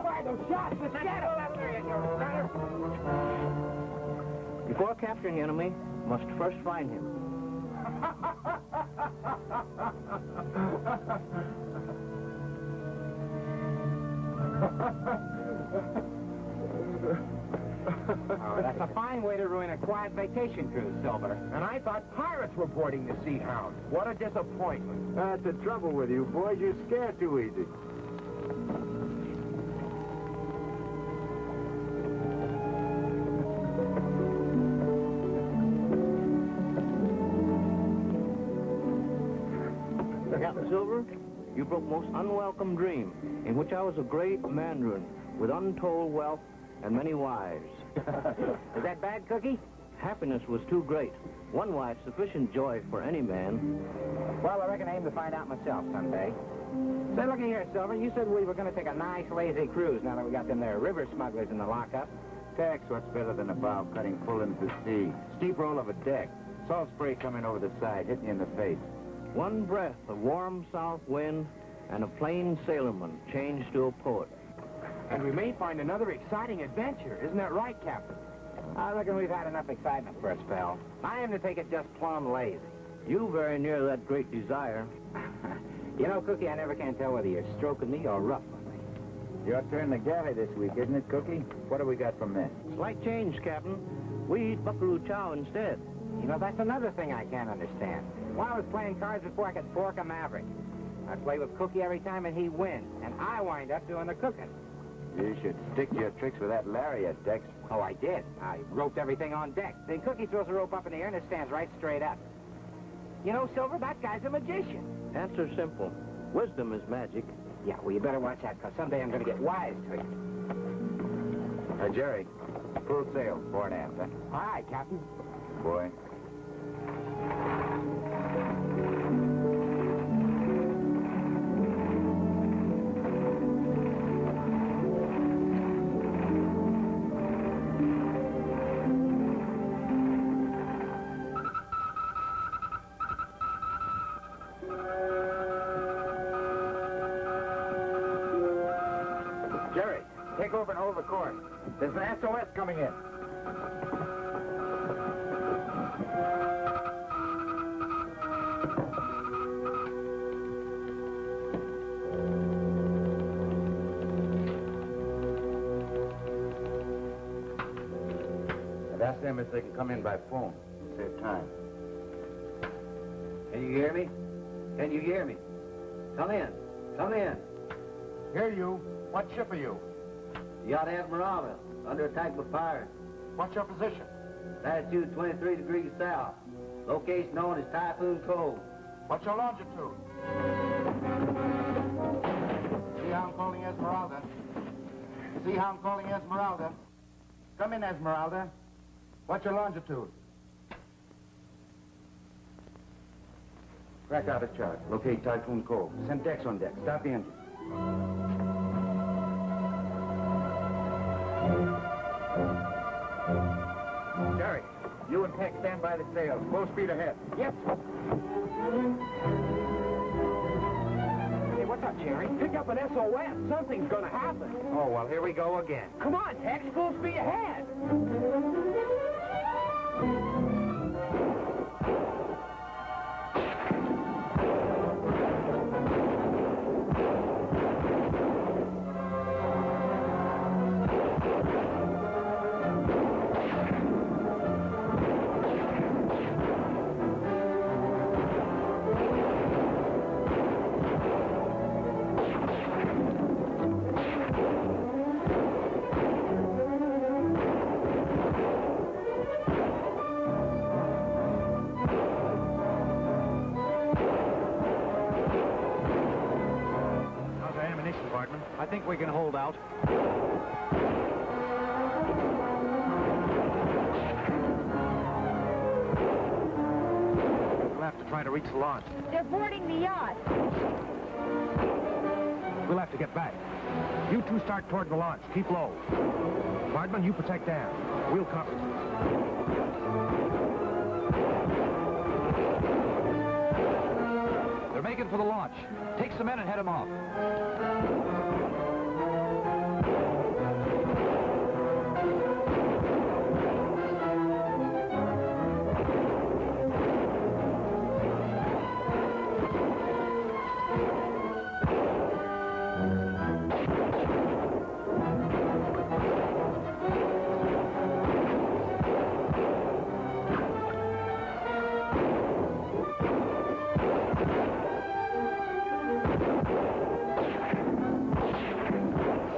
fire those shots. Let's get him. Before capturing the enemy, must first find him. Oh, that's a fine way to ruin a quiet vacation cruise, Silver. And I thought pirates were boarding the Sea Hound. What a disappointment. That's the trouble with you boys. You scare too easy. Captain Silver, you broke most unwelcome dream, in which I was a great mandarin with untold wealth and many wives. Is that bad, Cookie? Happiness was too great. One wife, sufficient joy for any man. Well, I reckon I aim to find out myself someday. Say, looky here, Silver. You said we were going to take a nice, lazy cruise now that we got them there river smugglers in the lockup. Tex, what's better than a bow cutting full into the sea? Steep roll of a deck. Salt spray coming over the side, hitting you in the face. One breath of warm south wind, and a plain sailorman changed to a poet. And we may find another exciting adventure. Isn't that right, Captain? I reckon we've had enough excitement for a spell. I aim to take it just plumb lazy. You very near that great desire. You know, Cookie, I never can tell whether you're stroking me or ruffling me. Your turn to galley this week, isn't it, Cookie? What do we got from this? Slight change, Captain. We eat buckaroo chow instead. You know, that's another thing I can't understand. When I was playing cards before, I could fork a maverick. I play with Cookie every time, and he wins. And I wind up doing the cooking. You should stick to your tricks with that lariat, Tex. Oh, I did. I roped everything on deck. Then Cookie throws the rope up in the air, and it stands right straight up. You know, Silver, that guy's a magician. Answer simple. Wisdom is magic. Yeah, well, you better watch out, because someday I'm going to get wise to you. Jerry, full sail, fore and aft, huh? All right, Captain. Boy. Jerry, take over and hold the course. There's an SOS coming in. And ask them if they can come in by phone. Save time. Can you hear me? Can you hear me? Come in. Come in. Hear you. What ship are you? Yacht Esmeralda, under attack by pirates. What's your position? Latitude 23 degrees south. Location known as Typhoon Cove. What's your longitude? Sea Hound calling Esmeralda. Sea Hound calling Esmeralda. Come in, Esmeralda. What's your longitude? Crack out a chart. Locate Typhoon Cove. Send Tex on deck. Stop the engine. Jerry, you and Tex stand by the sails. Full speed ahead. Yes, sir. Hey, what's up, Jerry? Pick up an SOS. Something's gonna happen. Oh, well, here we go again. Come on, Tex. Full speed ahead. I think we can hold out. We'll have to try to reach the launch. They're boarding the yacht. We'll have to get back. You two start toward the launch. Keep low. Hardman, you protect Dan. We'll cover. They're making for the launch. Take some men and head them off.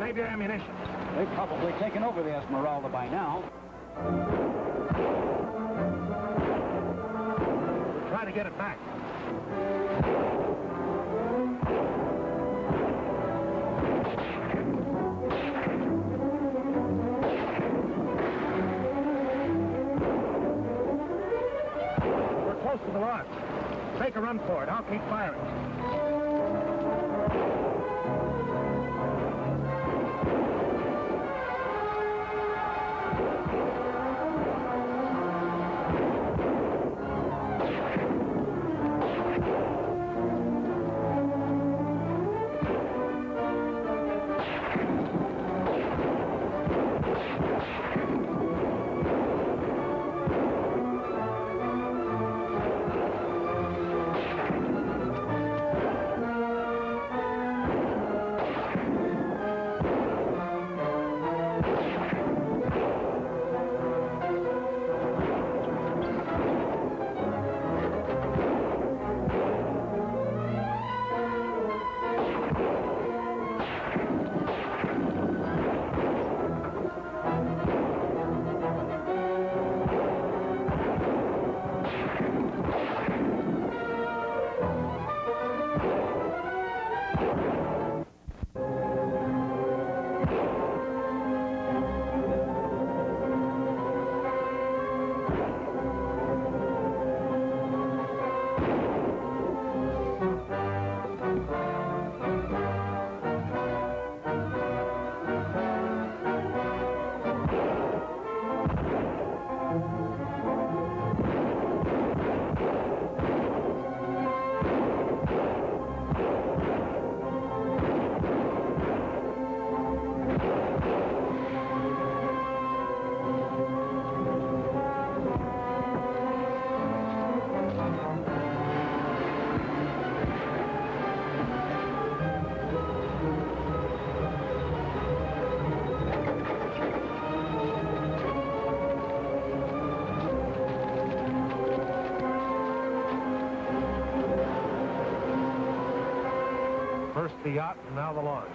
Save your ammunition. They've probably taken over the Esmeralda by now. We'll try to get it back. We're close to the launch. Make a run for it. I'll keep firing. First the yacht, and now the launch.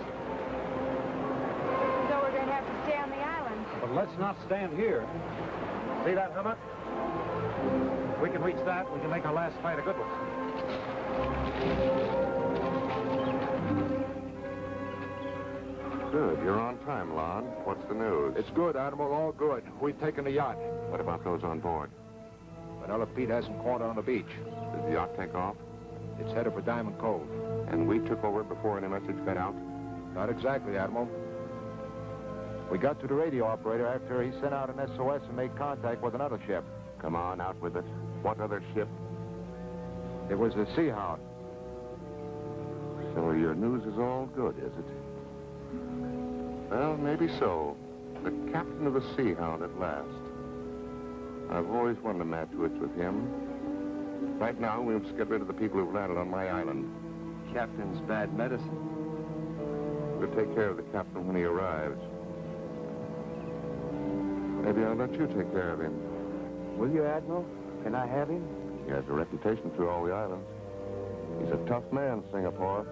So we're going to have to stay on the island. But let's not stand here. See that hummock? If we can reach that, we can make our last flight a good one. Good. You're on time, Lon. What's the news? It's good, Admiral. All good. We've taken the yacht. What about those on board? Vanilla Pete hasn't caught on the beach. Did the yacht take off? It's headed for Diamond Cove. And we took over before any message got out? Not exactly, Admiral. We got to the radio operator after he sent out an SOS and made contact with another ship. Come on, out with it. What other ship? It was the Sea Hound. So your news is all good, is it? Well, maybe so. The captain of the Sea Hound at last. I've always wanted a match with him. Right now, we must get rid of the people who've landed on my island. Captain's bad medicine. We'll take care of the captain when he arrives. Maybe I'll let you take care of him. Will you, Admiral? Can I have him? He has a reputation through all the islands. He's a tough man, Singapore.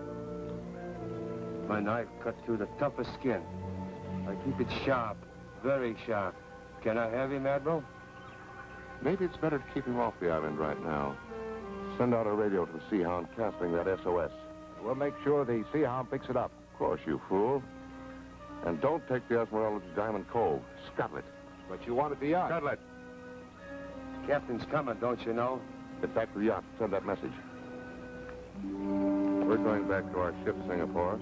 My knife cuts through the toughest skin. I keep it sharp, very sharp. Can I have him, Admiral? Maybe it's better to keep him off the island right now. Send out a radio to the Sea Hound canceling that SOS. We'll make sure the Sea Hound picks it up. Of course, you fool. And don't take the Esmeralda to Diamond Cove. Scuttle it. But you wanted the yacht. Scuttle it. Captain's coming, don't you know? Get back to the yacht. Send that message. We're going back to our ship, Singapore.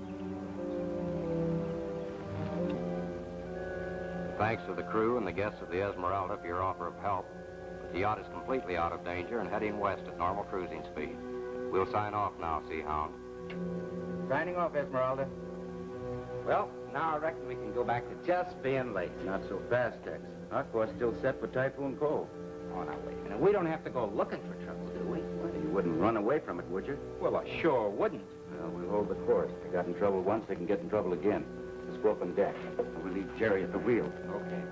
Thanks to the crew and the guests of the Esmeralda for your offer of help. The yacht is completely out of danger and heading west at normal cruising speed. We'll sign off now, Sea Hound. Signing off, Esmeralda. Well, now I reckon we can go back to just being late. Not so fast, Tex. Our course still set for Typhoon Cove. Oh, now, wait a minute. We don't have to go looking for trouble, do we? Well, you wouldn't run away from it, would you? Well, I sure wouldn't. Well, we'll hold the course. They got in trouble once, they can get in trouble again. Just go up on deck. We'll leave Jerry at the wheel. Okay.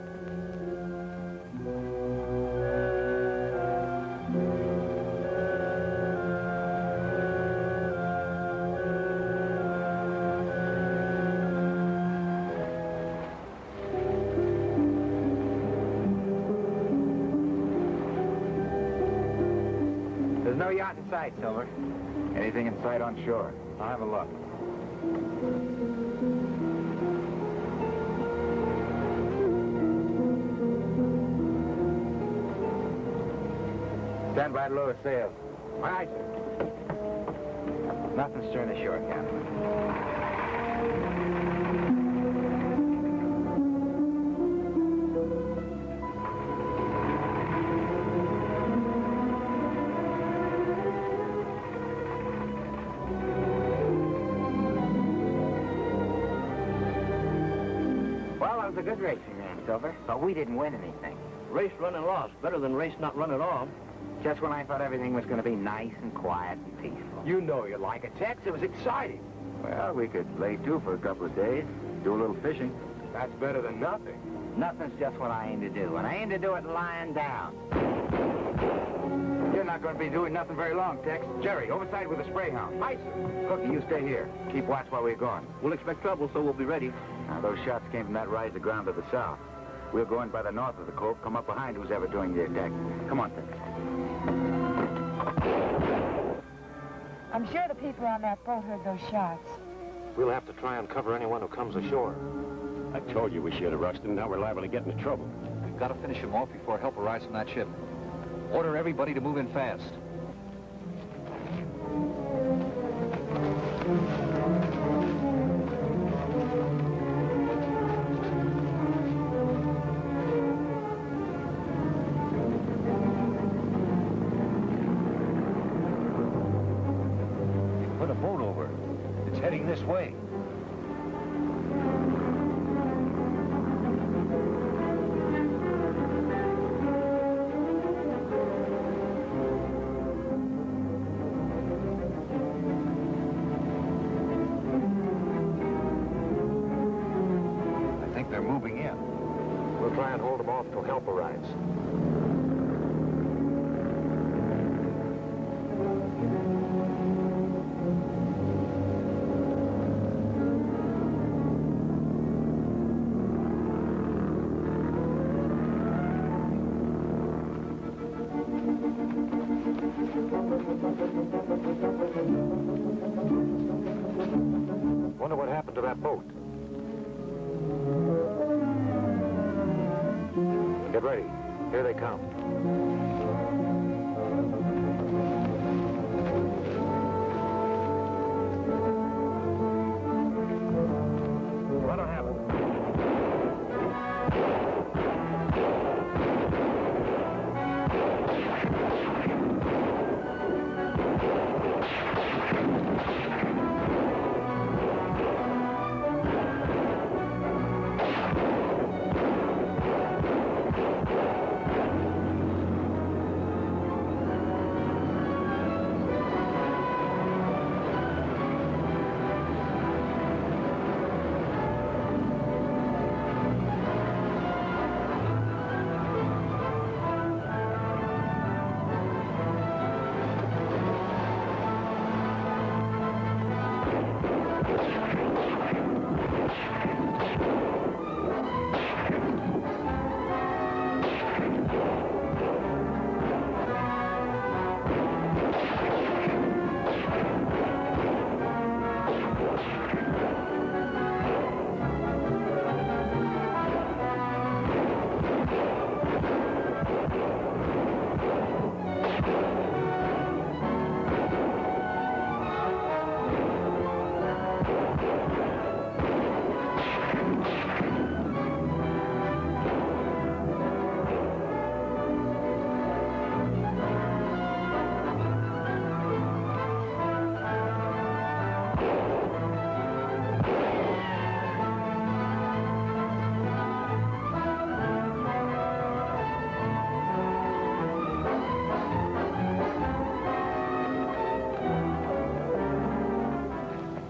no yacht in sight, Silver. Anything in sight on shore? I'll have a look. Stand by to lower sails. Aye, aye, sir. Nothing stern ashore, Captain. Well, that was a good racing man, Silver, but we didn't win anything. Race run and lost. Better than race not run at all. Just when I thought everything was going to be nice and quiet and peaceful. You know you like it, Tex. It was exciting. Well, we could lay to for a couple of days, do a little fishing. That's better than nothing. Nothing's just what I aim to do, and I aim to do it lying down. You're not going to be doing nothing very long, Tex. Jerry, overside with the spray hound. Aye, sir. Cookie, you stay here. Keep watch while we're gone. We'll expect trouble, so we'll be ready. Now, those shots came from that rise of ground to the south. We'll go in by the north of the cove, come up behind who's ever doing the attack. Come on, Tex. I'm sure the people on that boat heard those shots. We'll have to try and cover anyone who comes ashore. I told you we should have rushed him. Now we're liable to get into trouble. We've got to finish him off before help arrives from that ship. Order everybody to move in fast. Put a boat over. It's heading this way. They're moving in. We'll try and hold them off till help arrives. Wonder what happened to that boat. Get ready. Here they come. What'll happen?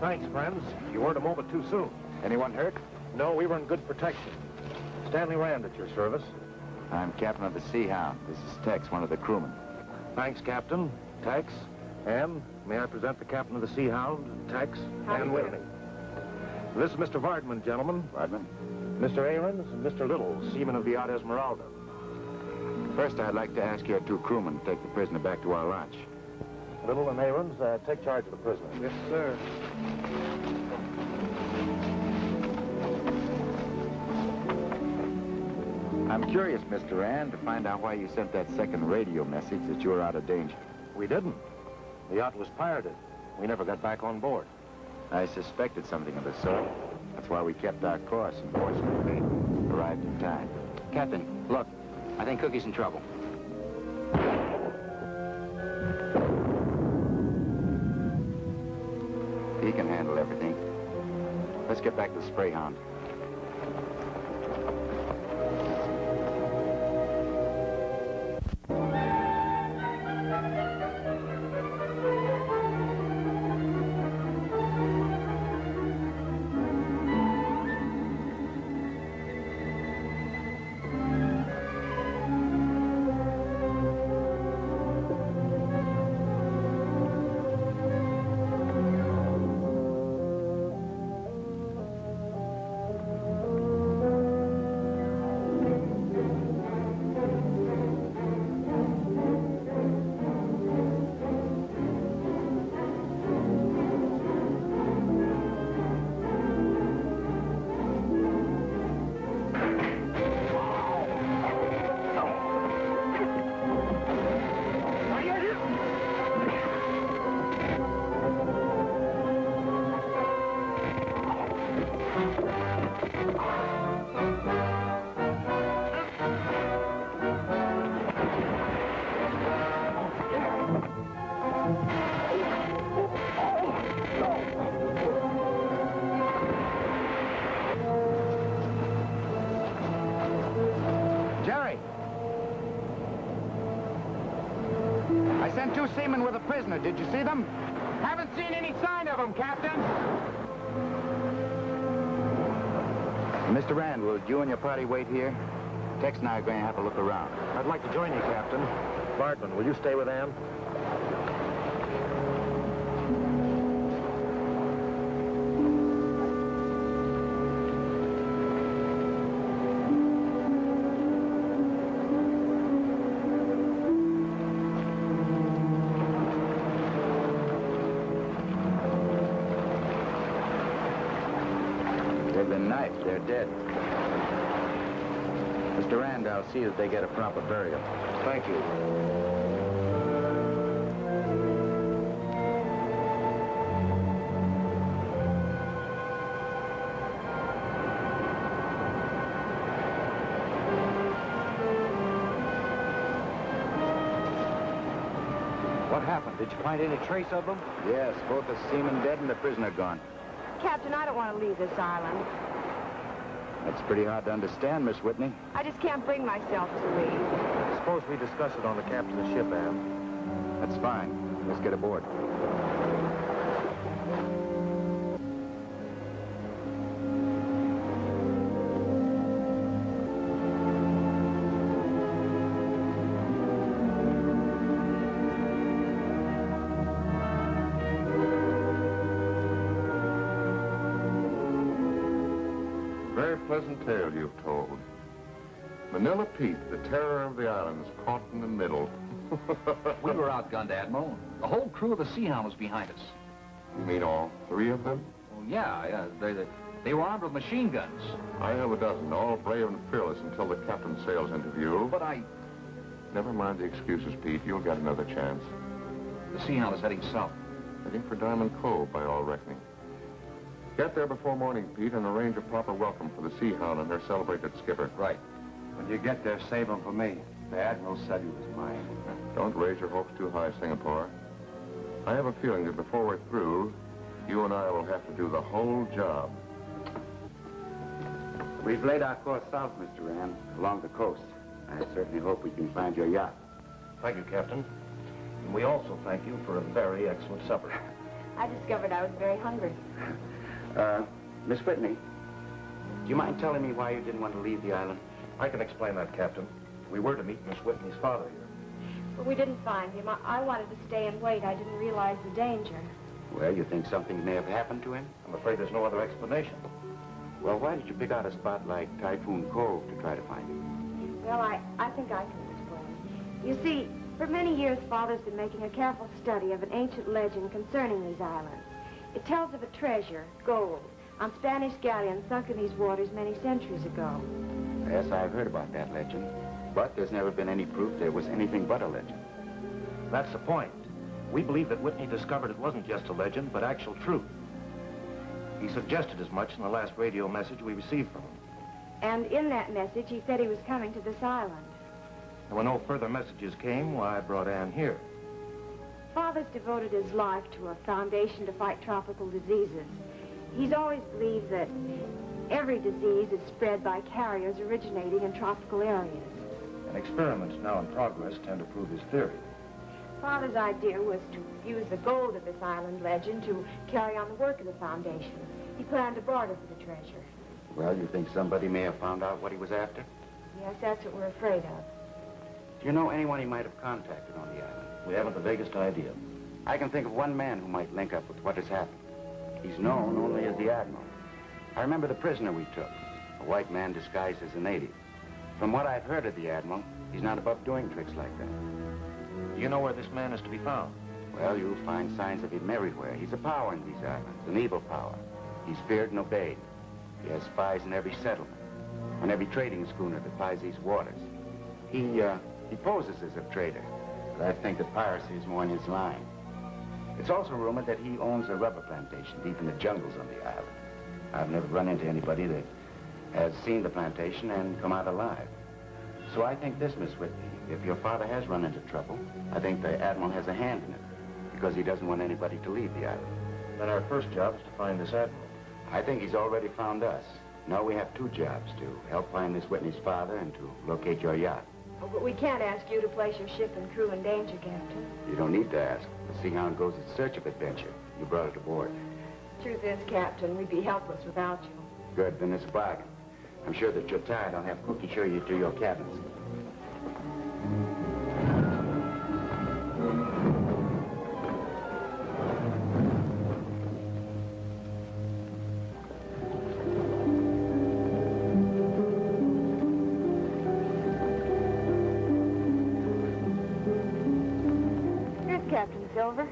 Thanks, friends. You weren't a moment too soon. Anyone hurt? No, we were in good protection. Stanley Rand at your service. I'm captain of the Sea Hound. This is Tex, one of the crewmen. Thanks, Captain. Tex. And may I present the captain of the Sea Hound, Tex, and Whitney. This is Mr. Vardman, gentlemen. Vardman? Mr. Ahrens and Mr. Little, seaman of the yacht Esmeralda. First, I'd like to ask your two crewmen to take the prisoner back to our launch. Little and Aarons, take charge of the prisoner. Yes, sir. I'm curious, Mr. Rand, to find out why you sent that second radio message that you were out of danger. We didn't. The yacht was pirated. We never got back on board. I suspected something of the sort. That's why we kept our course and fortunately arrived in time. Captain, look. I think Cookie's in trouble. He can handle everything. Let's get back to the Spray Hound. I sent 2 seamen with a prisoner. Did you see them? Haven't seen any sign of him, Captain. Mr. Rand, will you and your party wait here? Tex and I are going to have a look around. I'd like to join you, Captain. Bartman, will you stay with Ann? They've been knifed. They're dead. Mr. Rand, I'll see that they get a proper burial. Thank you. What happened? Did you find any trace of them? Yes, both the seaman dead and the prisoner gone. Captain, I don't want to leave this island. That's pretty hard to understand, Miss Whitney. I just can't bring myself to leave. Suppose we discuss it on the captain's of the ship, Ann. That's fine. Let's get aboard. Very pleasant tale you've told. Manila Pete, the terror of the islands, caught in the middle. We were outgunned, Admiral. The whole crew of the Sea Hound was behind us. You mean all 3 of them? Well, yeah. They were armed with machine guns. I have a dozen, all brave and fearless until the captain's sales interview. But I... Never mind the excuses, Pete. You'll get another chance. The Sea Hound is heading south. Heading for Diamond Cove, by all reckoning. Get there before morning, Pete, and arrange a proper welcome for the Sea Hound and her celebrated skipper. Right. When you get there, save him for me. The Admiral said he was mine. Don't raise your hopes too high, Singapore. I have a feeling that before we're through, you and I will have to do the whole job. We've laid our course south, Mr. Rand, along the coast. I certainly hope we can find your yacht. Thank you, Captain. And we also thank you for a very excellent supper. I discovered I was very hungry. Miss Whitney, do you mind telling me why you didn't want to leave the island? I can explain that, Captain. We were to meet Miss Whitney's father here. But we didn't find him. I wanted to stay and wait. I didn't realize the danger. Well, you think something may have happened to him? I'm afraid there's no other explanation. Well, why did you pick out a spot like Typhoon Cove to try to find him? Well, I think I can explain. You see, For many years, Father's been making a careful study of an ancient legend concerning these islands. It tells of a treasure, gold, on Spanish galleons sunk in these waters many centuries ago. Yes, I've heard about that legend. But there's never been any proof there was anything but a legend. That's the point. We believe that Whitney discovered it wasn't just a legend, but actual truth. He suggested as much in the last radio message we received from him. And in that message, he said he was coming to this island. And when no further messages came, why, I brought Ann here. Father's devoted his life to a foundation to fight tropical diseases. He's always believed that every disease is spread by carriers originating in tropical areas. And experiments now in progress tend to prove his theory. Father's idea was to use the gold of this island legend to carry on the work of the foundation. He planned to barter for the treasure. Well, you think somebody may have found out what he was after? Yes, that's what we're afraid of. Do you know anyone he might have contacted on the island? We haven't the vaguest idea. I can think of one man who might link up with what has happened. He's known only as the Admiral. I remember the prisoner we took, a white man disguised as a native. From what I've heard of the Admiral, he's not above doing tricks like that. Do you know where this man is to be found? Well, you'll find signs of him everywhere. He's a power in these islands, an evil power. He's feared and obeyed. He has spies in every settlement, on every trading schooner that plies these waters. He poses as a trader, but I think that piracy is more in his line. It's also rumored that he owns a rubber plantation deep in the jungles on the island. I've never run into anybody that has seen the plantation and come out alive. So I think this, Miss Whitney, if your father has run into trouble, I think the Admiral has a hand in it, because he doesn't want anybody to leave the island. Then our first job is to find this Admiral. I think he's already found us. Now we have two jobs, to help find Miss Whitney's father and to locate your yacht. Oh, but we can't ask you to place your ship and crew in danger, Captain. You don't need to ask. The Sea Hound goes in search of adventure. You brought it aboard. Truth is, Captain, we'd be helpless without you. Good, then it's a bargain. I'm sure that you're tired. I'll have Cookie show you to your cabins. Captain Silver.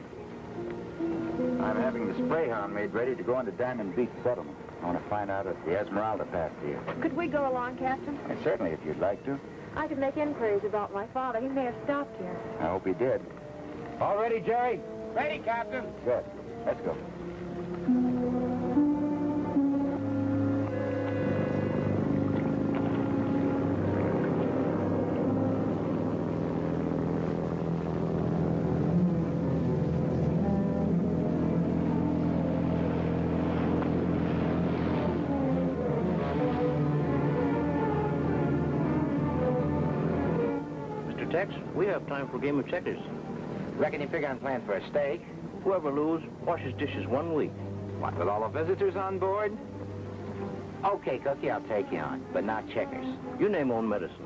I'm having the spray hound made ready to go into Diamond Beach settlement. I want to find out if the Esmeralda passed here. Could we go along, Captain? Certainly, if you'd like to. I could make inquiries about my father. He may have stopped here. I hope he did. All ready, Jerry? Ready, Captain. Good. Let's go. Tex, we have time for a game of checkers. Reckon you figure on playing for a stake? Whoever loses washes dishes 1 week. What, with all the visitors on board? Okay, Cookie, I'll take you on, but not checkers. You name own medicine.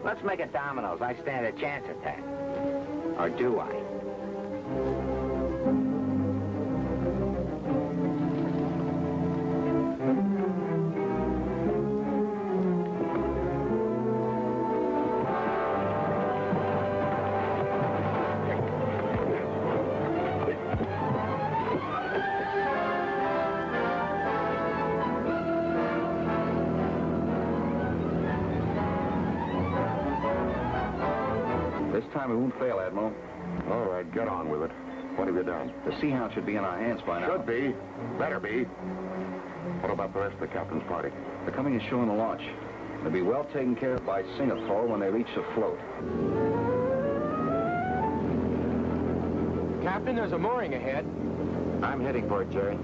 Let's make it dominoes. I stand a chance at that. Or do I? This time we won't fail, Admiral. All right, get on with it. What have you done? The Sea Hound should be in our hands by now. Should be. Better be. What about the rest of the captain's party? They're coming ashore in the launch. They'll be well taken care of by Singapore when they reach the float. Captain, there's a mooring ahead. I'm heading for it, Jerry.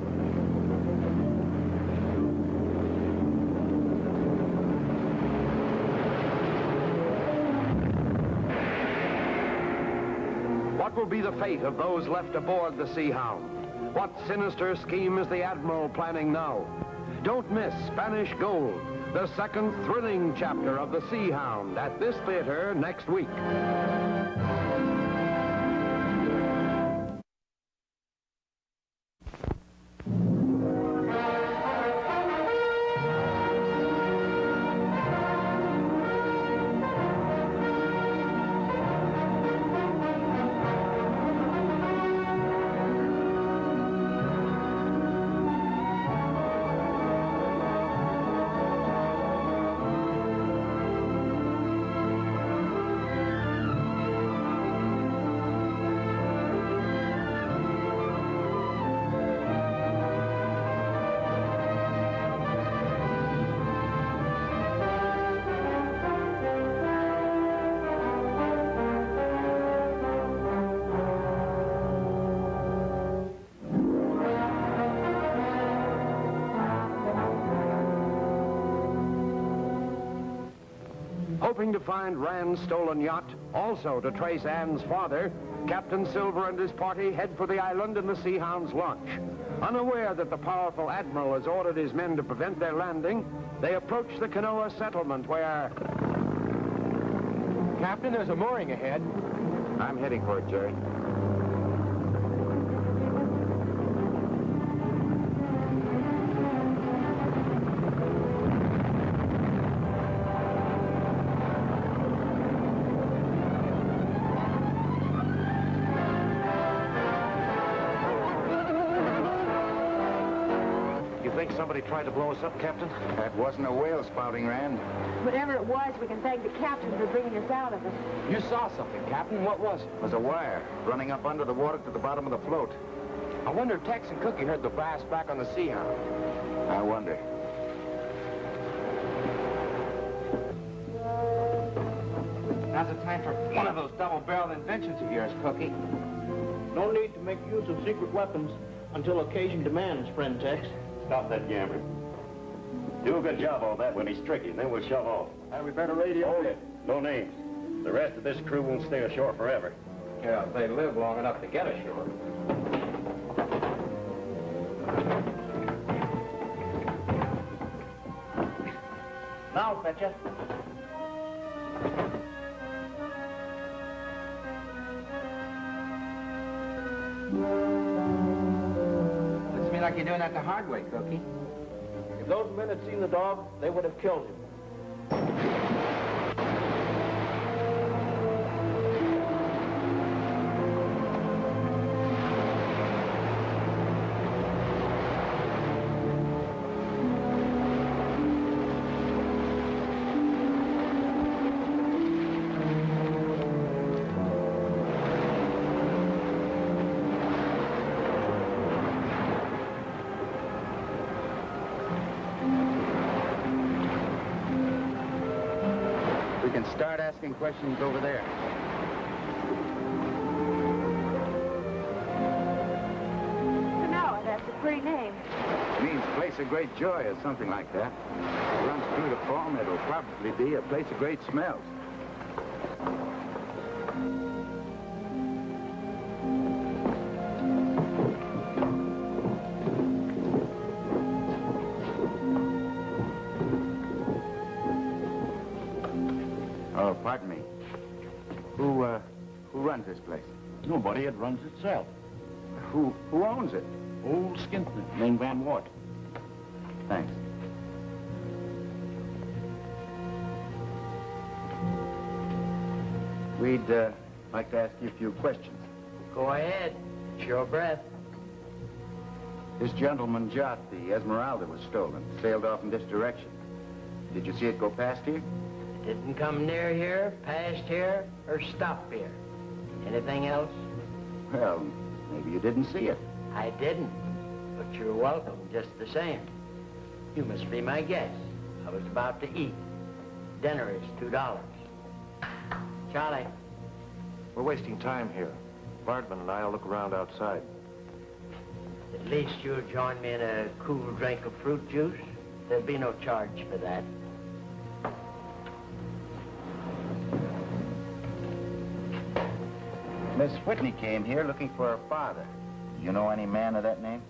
What will be the fate of those left aboard the Sea Hound? What sinister scheme is the Admiral planning now? Don't miss Spanish Gold, the second thrilling chapter of the Sea Hound at this theater next week. Hoping to find Rand's stolen yacht, also to trace Anne's father, Captain Silver and his party head for the island in the Sea Hound's launch. Unaware that the powerful admiral has ordered his men to prevent their landing, they approach the Kanoa settlement where... Captain, there's a mooring ahead. I'm heading for it, Jerry. Somebody tried to blow us up, Captain? That wasn't a whale spouting, Rand. Whatever it was, we can thank the captain for bringing us out of it. You saw something, Captain. What was it? It was a wire running up under the water to the bottom of the float. I wonder if Tex and Cookie heard the blast back on the Sea Hound. I wonder. Now's the time for one of those double-barreled inventions of yours, Cookie. No need to make use of secret weapons until occasion demands, friend Tex. Stop that gambling. Do a good job on that when he's tricky, and then we'll shove off. And we better radio. Hold it. No names. The rest of this crew won't stay ashore forever. Yeah, if they live long enough to get ashore. Now, Fetcher. Looks to me like you're doing that the hard way, Cookie. If those men had seen the dog, they would have killed him. We can start asking questions over there. Kanoa, that's a pretty name. It means place of great joy or something like that. It runs through the poem. It'll probably be a place of great smells. Oh, pardon me. Who runs this place? Nobody. It runs itself. Who owns it? Old Skimpton, named Van Wart. Thanks. We'd like to ask you a few questions. Go ahead. It's your breath. This gentleman's yacht, the Esmeralda, was stolen. Sailed off in this direction. Did you see it go past here? Didn't come near here, past here, or stop here. Anything else? Well, maybe you didn't see it. I didn't, but you're welcome just the same. You must be my guest. I was about to eat. Dinner is $2. Charlie. We're wasting time here. Bardman and I'll look around outside. At least you'll join me in a cool drink of fruit juice. There'll be no charge for that. Miss Whitney came here looking for her father. Do you know any man of that name?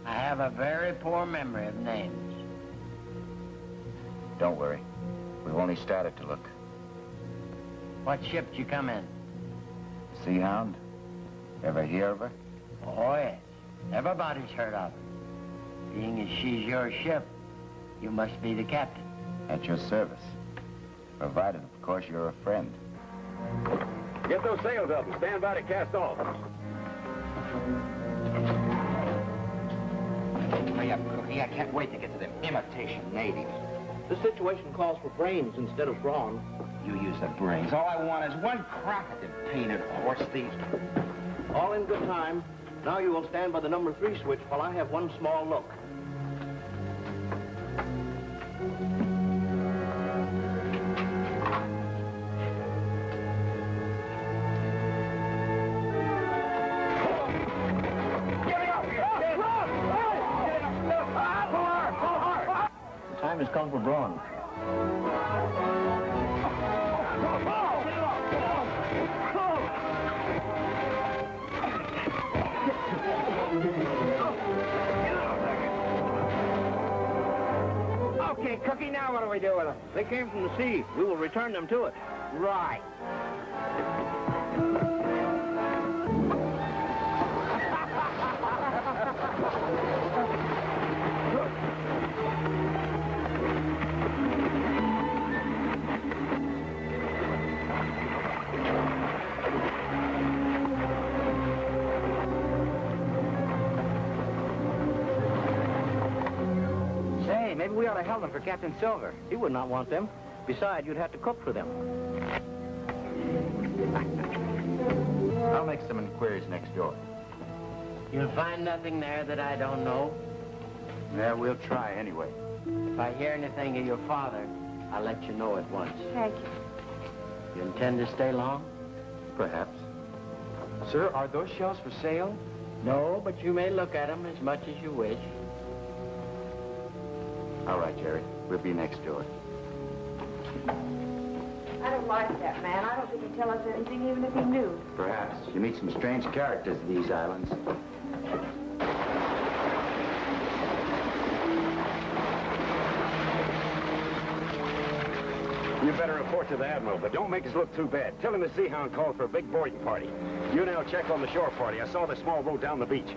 I have a very poor memory of names. Don't worry. We've only started to look. What ship did you come in? Sea Hound? Ever hear of her? Oh, yes. Everybody's heard of her. Being as she's your ship, you must be the captain. At your service. Provided, of course, you're a friend. Get those sails up and stand by to cast off. Hurry up, Cookie. I can't wait to get to them imitation natives. The situation calls for brains instead of brawn. You use the brains. All I want is one crack at them painted horse thieves. All in good time. Now you will stand by the number 3 switch while I have one small look. The time has come for brawn. Okay, Cookie, now what do we do with them? They came from the sea. We will return them to it. Right. Say, maybe we ought to held them for Captain Silver. He would not want them. Besides, you'd have to cook for them. I'll make some inquiries next door. You'll find nothing there that I don't know. Yeah, we'll try anyway. If I hear anything of your father, I'll let you know at once. Thank you. You intend to stay long? Perhaps. Sir, are those shells for sale? No, but you may look at them as much as you wish. All right, Jerry. We'll be next door. I don't like that man. I don't think he'd tell us anything even if he knew. Perhaps. You meet some strange characters in these islands. You better report to the Admiral, but don't make us look too bad. Tell him the Sea Hound called for a big boarding party. You now check on the shore party. I saw the small boat down the beach.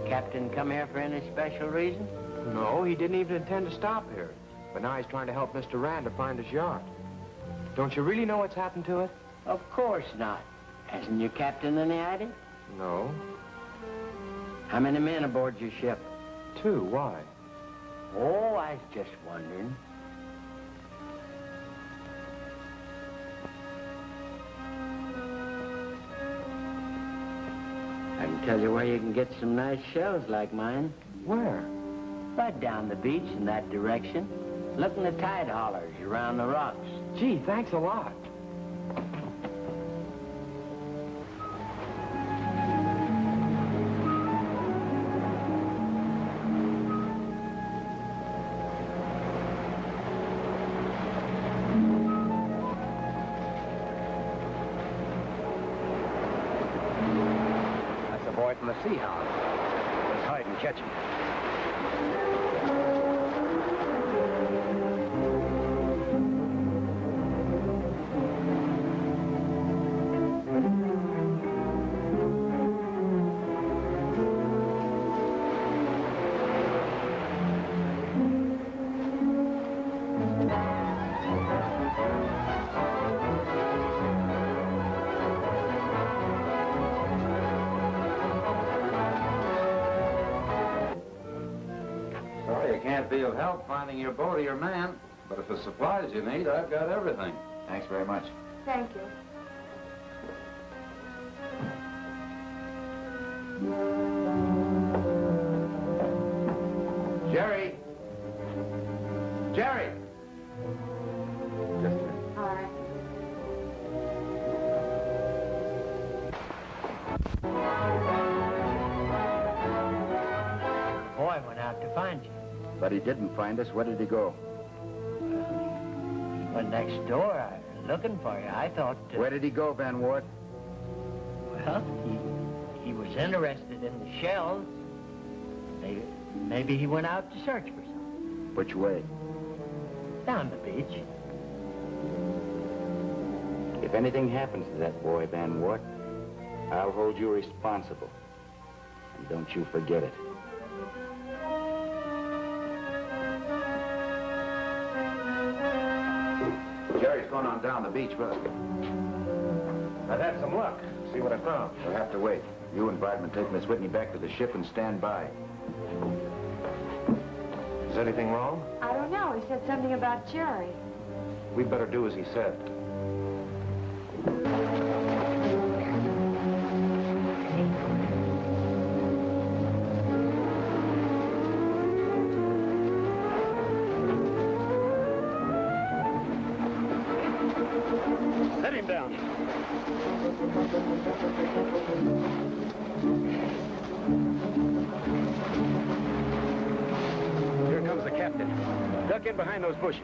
Captain come here for any special reason? No, he didn't even intend to stop here. But now he's trying to help Mr. Rand to find his yacht. Don't you really know what's happened to it? Of course not. Hasn't your captain any idea? No. How many men aboard your ship? 2. Why? Oh, I was just wondering. I can tell you where you can get some nice shells like mine. Where? Right down the beach in that direction. Look in the tide hollers around the rocks. Gee, thanks a lot. That's a boy from the Sea Hound. Let's hide and catch him. Can't be of help finding your boat or your man, but if the supplies you need, I've got everything. Thanks very much. Thank you. Jerry! Jerry! Just a minute. All right. The boy went out to find you. But he didn't find us. Where did he go? He went next door. I was looking for you. I thought... Where did he go, Van Wart? Well, he was interested in the shells. Maybe he went out to search for some. Which way? Down the beach. If anything happens to that boy, Van Wart, I'll hold you responsible. And don't you forget it. Jerry's going on down the beach with us. I've had some luck. See what I found. We'll have to wait. You and Brightman take Miss Whitney back to the ship and stand by. Is anything wrong? I don't know. He said something about Jerry. We'd better do as he said. Set him down. Here comes the captain. Duck in behind those bushes.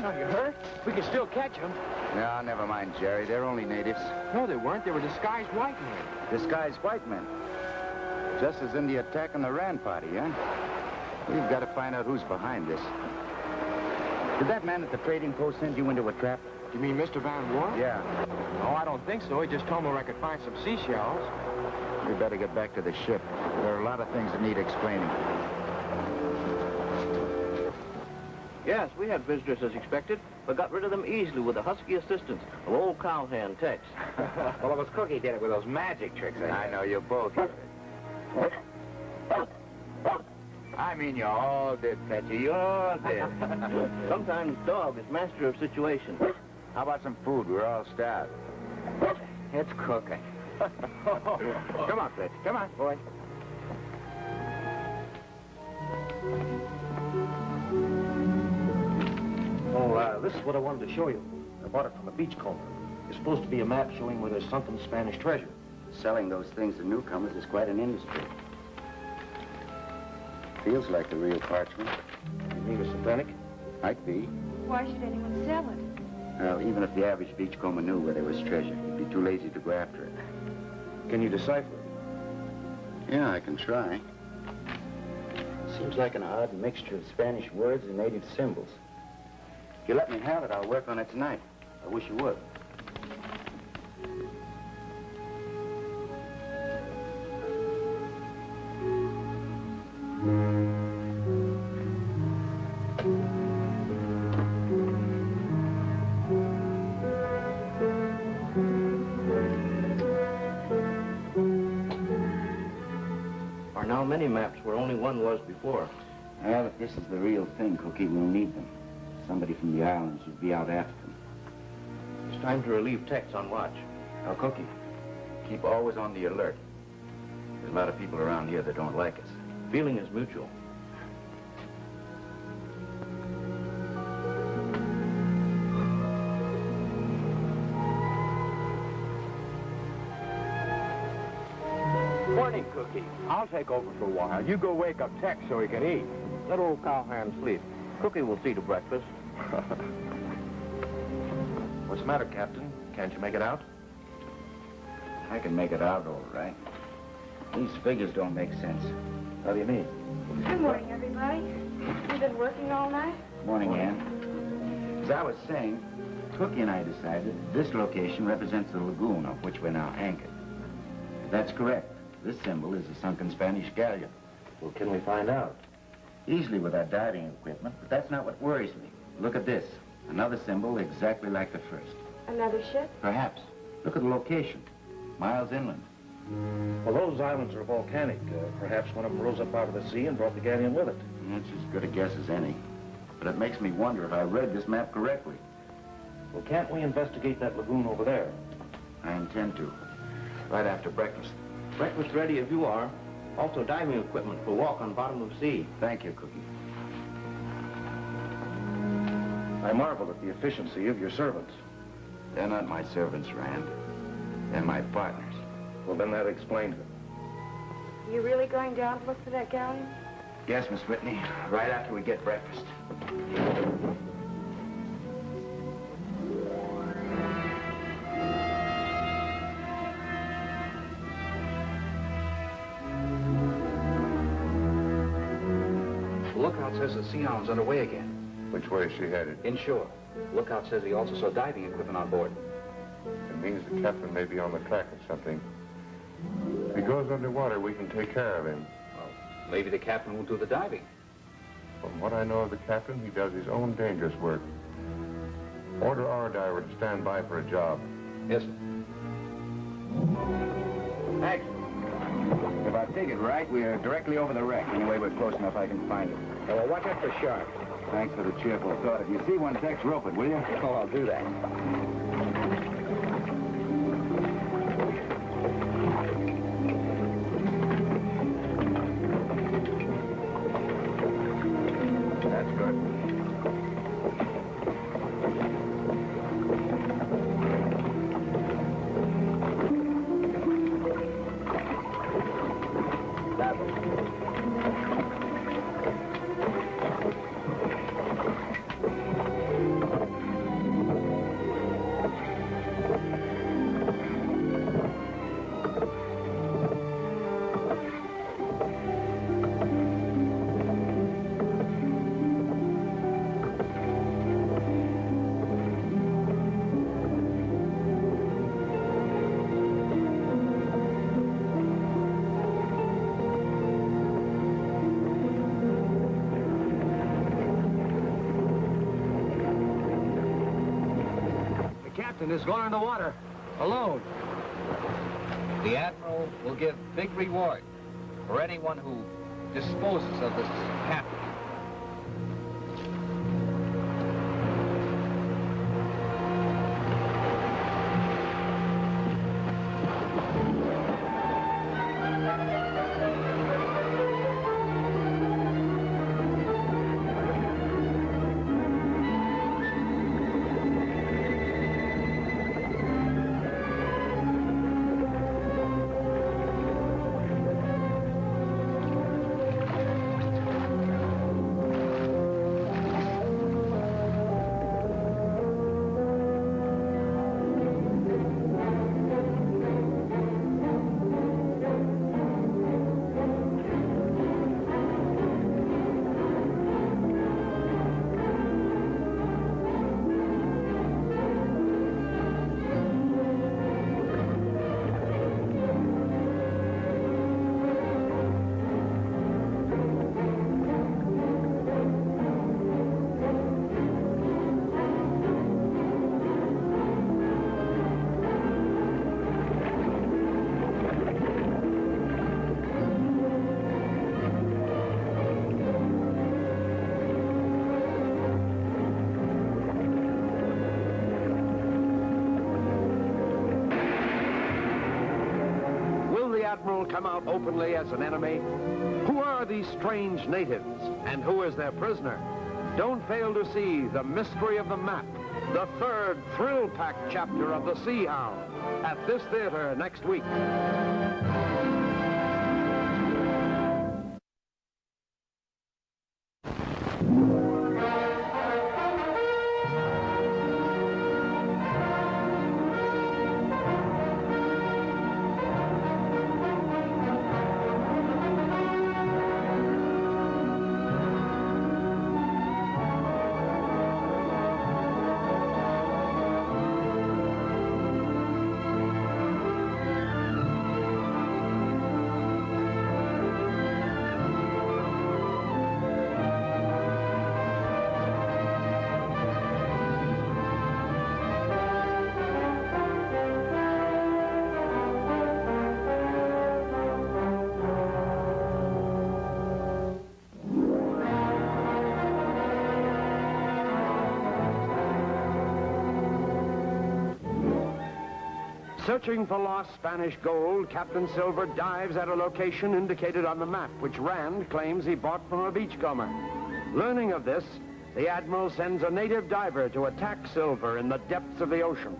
No, you hurt? We can still catch them. No, never mind, Jerry. They're only natives. No, they weren't. They were disguised white men. Disguised white men. Just as in the attack on the Rand party, huh? We've got to find out who's behind this. Did that man at the trading post send you into a trap? You mean Mr. Van Wart? Yeah. No, I don't think so. He just told me where I could find some seashells. We better get back to the ship. There are a lot of things that need explaining. Yes, we had visitors as expected, but got rid of them easily with the husky assistance of old cowhand Tex. Well, it was Cookie did it with those magic tricks. I know you both did it. I mean, you all did, Petchy. You all did. Sometimes dog is master of situations. How about some food? We're all starved. It's Cookie. Come on, Petchy. Come on, boy. Oh, this is what I wanted to show you. I bought it from a beachcomber. It's supposed to be a map showing where there's sunken Spanish treasure. Selling those things to newcomers is quite an industry. Feels like the real parchment. You mean it's authentic? Might be. Why should anyone sell it? Well, even if the average beachcomber knew where there was treasure, he'd be too lazy to go after it. Can you decipher it? Yeah, I can try. Seems like an odd mixture of Spanish words and native symbols. If you let me have it, I'll work on it tonight. I wish you would. Are now many maps where only one was before. Well, if this is the real thing, Cookie, we'll need them. Somebody from the islands would be out after them. It's time to relieve Tex on watch. Now, Cookie, keep always on the alert. There's a lot of people around here that don't like us. Feeling is mutual. Morning, Cookie. I'll take over for a while. You go wake up Tex so he can eat. Let old cowhand sleep. Cookie will see to breakfast. What's the matter, Captain? Can't you make it out? I can make it out all right. These figures don't make sense. How do you mean? Good morning, everybody. You've been working all night? Morning, Ann. As I was saying, Cookie and I decided this location represents the lagoon on which we're now anchored. That's correct. This symbol is a sunken Spanish galleon. Well, can we find out? Easily with our diving equipment, but that's not what worries me. Look at this. Another symbol exactly like the first. Another ship? Perhaps. Look at the location. Miles inland. Well, those islands are volcanic. Perhaps one of them rose up out of the sea and brought the galleon with it. That's as good a guess as any. But it makes me wonder if I read this map correctly. Well, can't we investigate that lagoon over there? I intend to. Right after breakfast. Breakfast ready if you are. Also diving equipment for walk on bottom of sea. Thank you, Cookie. I marvel at the efficiency of your servants. They're not my servants, Rand. They're my partners. Well, then that explains it. You really going down to look for that galleon? Yes, Miss Whitney. Right after we get breakfast. Lookout says the Sea Hound's underway again. Which way is she headed? Inshore. Lookout says he also saw diving equipment on board. It means the captain may be on the track or something. If he goes underwater, we can take care of him. Well, maybe the captain won't do the diving. From what I know of the captain, he does his own dangerous work. Order our diver to stand by for a job. Yes, sir. Thanks. If I dig it right, we're directly over the wreck. Anyway, we're close enough I can find it. Well, watch out for sharks. Thanks for the cheerful thought. If you see one, Tex, rope it, will you? Oh, I'll do that. That's good. captain has gone in the water, alone. The admiral will give big reward for anyone who disposes of this captain. Admiral come out openly as an enemy? Who are these strange natives, and who is their prisoner? Don't fail to see The Mystery of the Map, the third thrill-packed chapter of The Sea Hound, at this theater next week. Searching for lost Spanish gold, Captain Silver dives at a location indicated on the map, which Rand claims he bought from a beachcomber. Learning of this, the Admiral sends a native diver to attack Silver in the depths of the ocean.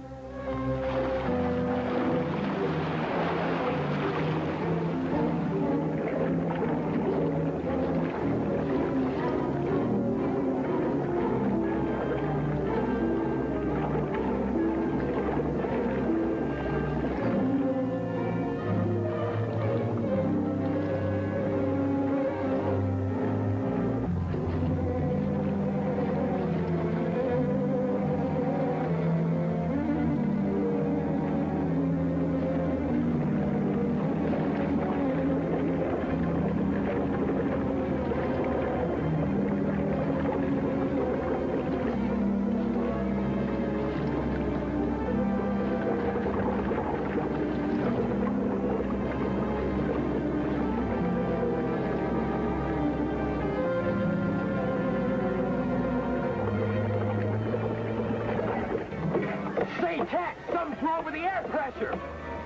Something wrong with the air pressure.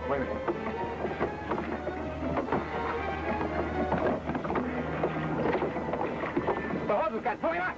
Wait a minute. The hose has got pulling up.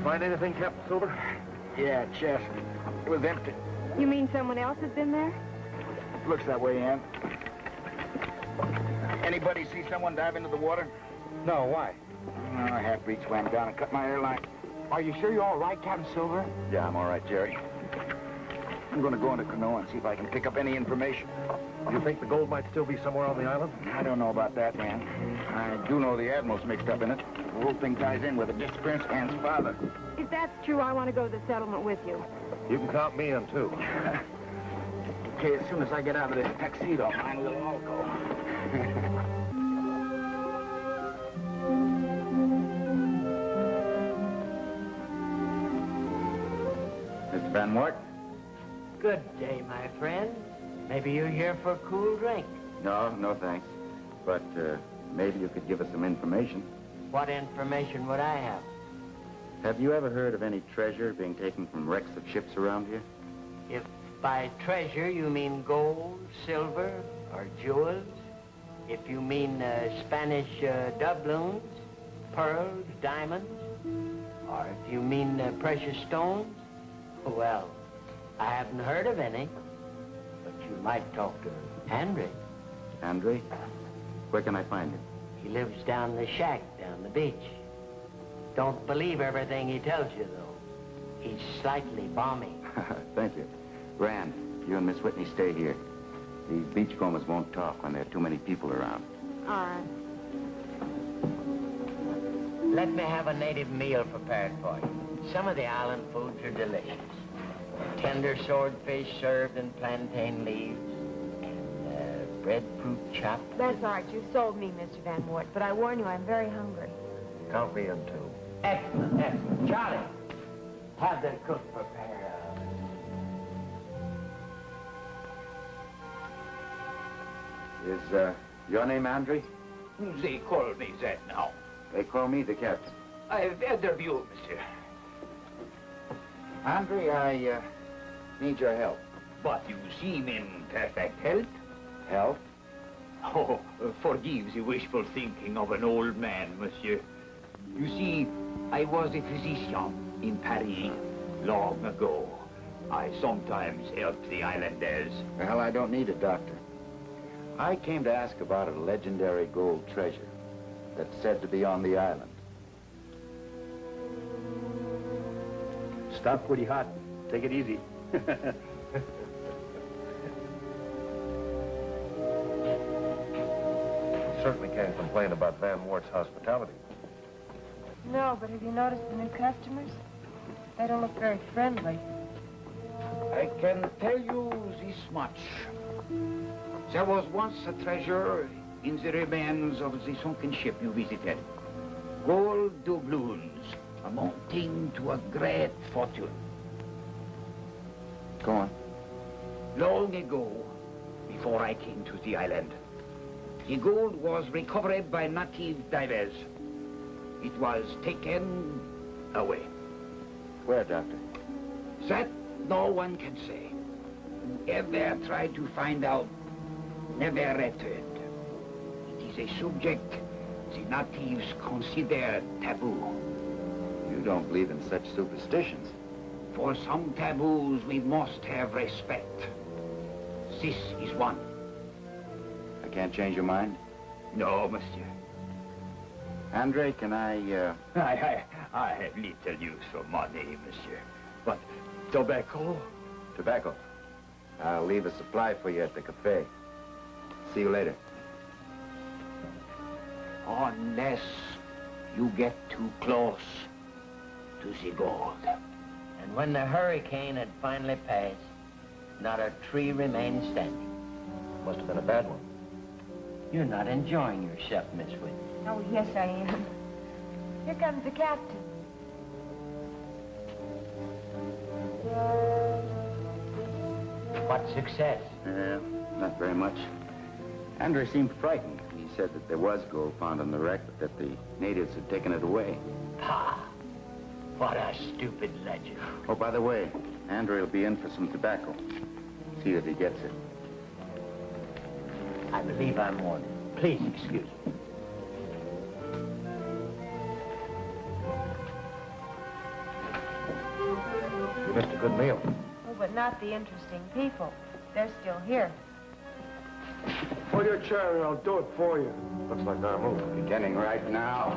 Find anything, Captain Silver? Yeah, chest. It was empty. You mean someone else has been there? Looks that way, Ann. Anybody see someone dive into the water? No, why? I half-breed swam down and cut my airline. Are you sure you're all right, Captain Silver? Yeah, I'm all right, Jerry. I'm going to go in the canoe and see if I can pick up any information. You think the gold might still be somewhere on the island? I don't know about that, man. I do know the Admiral's mixed up in it. The whole thing ties in with the disappearance of Ann's father. If that's true, I want to go to the settlement with you. You can count me in, too. Okay, as soon as I get out of this tuxedo, mine will all go. Mr. Van Wart? Good day, my friend. Maybe you're here for a cool drink. No, thanks. But maybe you could give us some information. What information would I have? Have you ever heard of any treasure being taken from wrecks of ships around here? If by treasure you mean gold, silver, or jewels, if you mean Spanish doubloons, pearls, diamonds, or if you mean precious stones, well, I haven't heard of any. But you might talk to Andre. Andre? Where can I find him? He lives down the shack, down the beach. Don't believe everything he tells you, though. He's slightly balmy. Thank you. Rand, you and Miss Whitney stay here. These beachcombers won't talk when there are too many people around. All right. Let me have a native meal prepared for you. Some of the island foods are delicious. Tender swordfish served in plantain leaves, and breadfruit chop. That's all right. You sold me, Mr. Van Wart, but I warn you, I'm very hungry. Count me in, too. Excellent, excellent. Charlie, have the cook prepare. Is your name Andre? They call me that now. They call me the captain. I've had their view, monsieur. Andre, I need your help. But you seem in perfect health. Health? Oh, forgive the wishful thinking of an old man, monsieur. You see, I was a physician in Paris long ago. I sometimes help the islanders. Well, I don't need a doctor. I came to ask about a legendary gold treasure that's said to be on the island. Stuff pretty hot. Take it easy. Certainly can't complain about Van Wart's hospitality. No, but have you noticed the new customers? They don't look very friendly. I can tell you this much. There was once a treasure in the remains of the sunken ship you visited. Gold doubloons amounting to a great fortune. Go on. Long ago, before I came to the island, the gold was recovered by native divers. It was taken away. Where, Doctor? That no one can say. Whoever tried to find out never returned. It is a subject the natives consider taboo. You don't believe in such superstitions. For some taboos, we must have respect. This is one. I can't change your mind? No, monsieur. Andre, can I I have little use for money, monsieur. But tobacco? Tobacco. I'll leave a supply for you at the cafe. See you later. Unless you get too close to the gold. And when the hurricane had finally passed, not a tree remained standing. Must have been a bad one. You're not enjoying yourself, Miss Whitney. Oh, yes, I am. Here comes the captain. What success? Not very much. Andre seemed frightened. He said that there was gold found on the wreck, but that the natives had taken it away. Pah! What a stupid legend. Oh, by the way, Andre will be in for some tobacco. See that he gets it. I believe I'm wanted. Please excuse me. missed a good meal. Oh, but not the interesting people. They're still here. Pull your chair and I'll do it for you. Looks like our move. Beginning right now.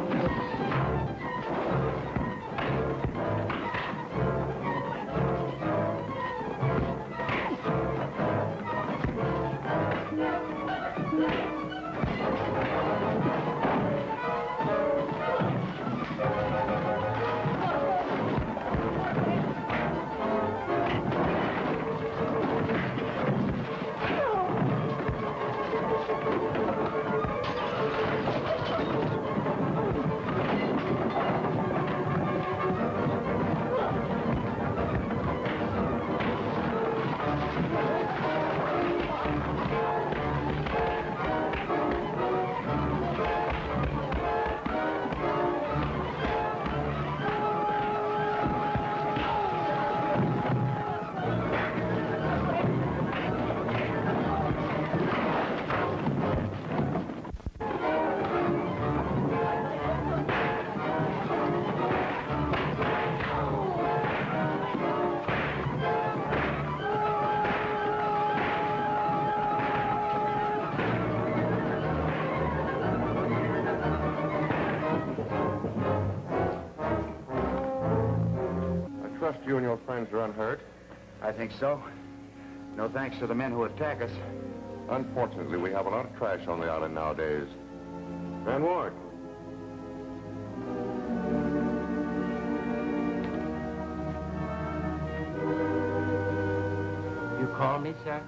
You and your friends are unhurt? I think so. No thanks to the men who attack us. Unfortunately, we have a lot of trash on the island nowadays. Van Ward. You call me, sir?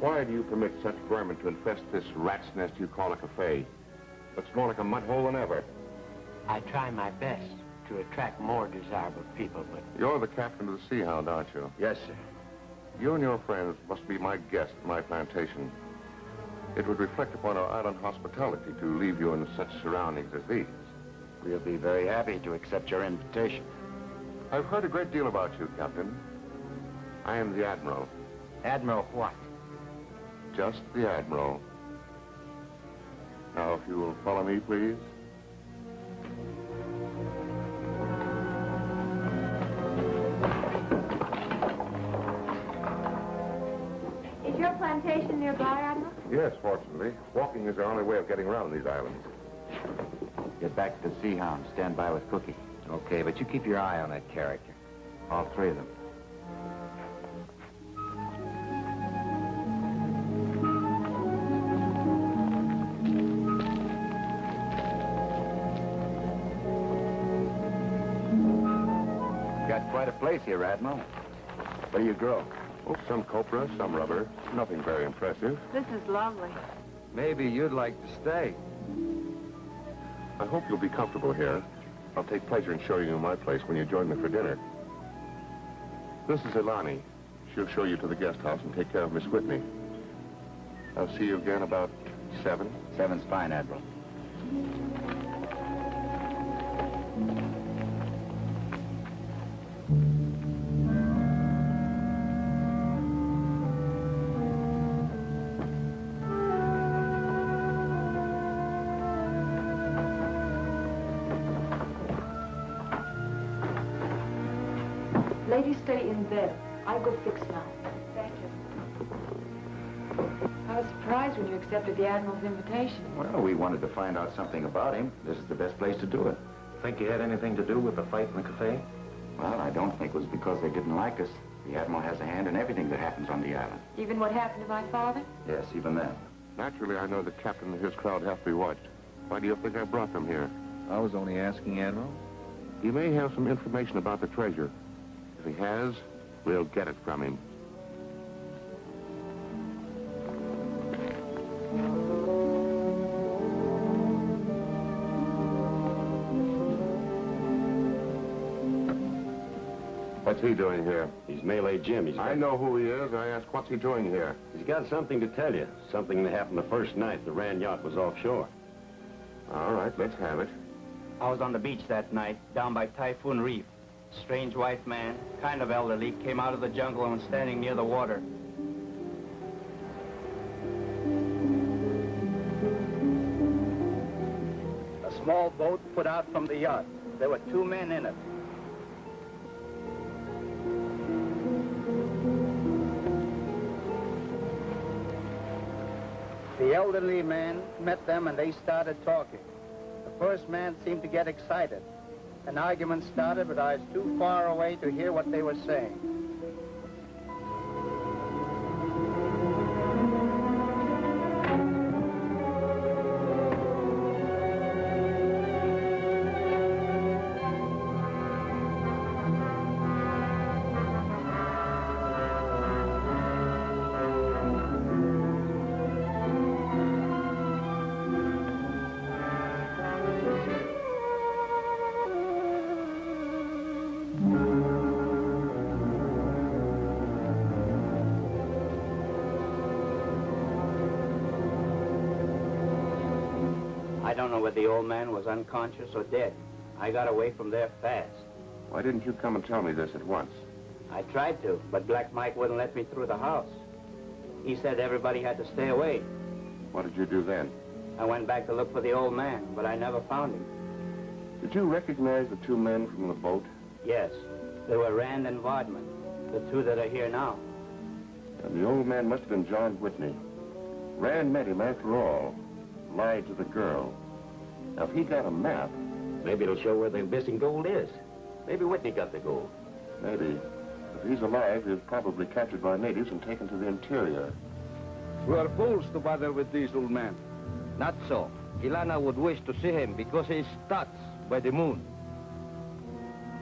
Why do you permit such vermin to infest this rat's nest you call a cafe? Looks more like a mud hole than ever. I try my best to attract more desirable people, but... You're the captain of the Sea Hound, aren't you? Yes, sir. You and your friends must be my guests at my plantation. It would reflect upon our island hospitality to leave you in such surroundings as these. We'll be very happy to accept your invitation. I've heard a great deal about you, Captain. I am the Admiral. Admiral what? Just the Admiral. Now, if you will follow me, please. Is your plantation nearby, Admiral? Yes, fortunately. Walking is our only way of getting around these islands. Get back to the Sea Hound. Stand by with Cookie. Okay, but you keep your eye on that character. All three of them. Got quite a place here, Admiral. What do you grow? Oh, some copra, some rubber. Nothing very impressive. This is lovely. Maybe you'd like to stay. I hope you'll be comfortable here. I'll take pleasure in showing you my place when you join me for dinner. This is Ilani. She'll show you to the guest house and take care of Miss Whitney. I'll see you again about 7. 7's fine, Admiral. Ladies, stay in bed. I go fix now. Thank you. I was surprised when you accepted the Admiral's invitation. Well, we wanted to find out something about him. This is the best place to do it. Think you had anything to do with the fight in the cafe? Well, I don't think it was because they didn't like us. The Admiral has a hand in everything that happens on the island. Even what happened to my father? Yes, even then. Naturally, I know the captain and his crowd have to be watched. Why do you think I brought them here? I was only asking, Admiral. He may have some information about the treasure. If he has, we'll get it from him. What's he doing here? He's Malay Jim. I know who he is. I ask, what's he doing here? He's got something to tell you. Something that happened the first night the Rand yacht was offshore. All right, let's have it. I was on the beach that night, down by Typhoon Reef. Strange white man, kind of elderly, came out of the jungle and was standing near the water. A small boat put out from the yacht. There were 2 men in it. The elderly man met them and they started talking. The first man seemed to get excited. An argument started, but I was too far away to hear what they were saying. I don't know whether the old man was unconscious or dead. I got away from there fast. Why didn't you come and tell me this at once? I tried to, but Black Mike wouldn't let me through the house. He said everybody had to stay away. What did you do then? I went back to look for the old man, but I never found him. Did you recognize the two men from the boat? Yes, they were Rand and Vodman, the two that are here now. And the old man must have been John Whitney. Rand met him after all, lied to the girl. Now, if he got a map... Maybe it'll show where the missing gold is. Maybe Whitney got the gold. Maybe. If he's alive, he was probably captured by natives and taken to the interior. We are fools to bother with this old man. Not so. Ilana would wish to see him because he is touched by the moon.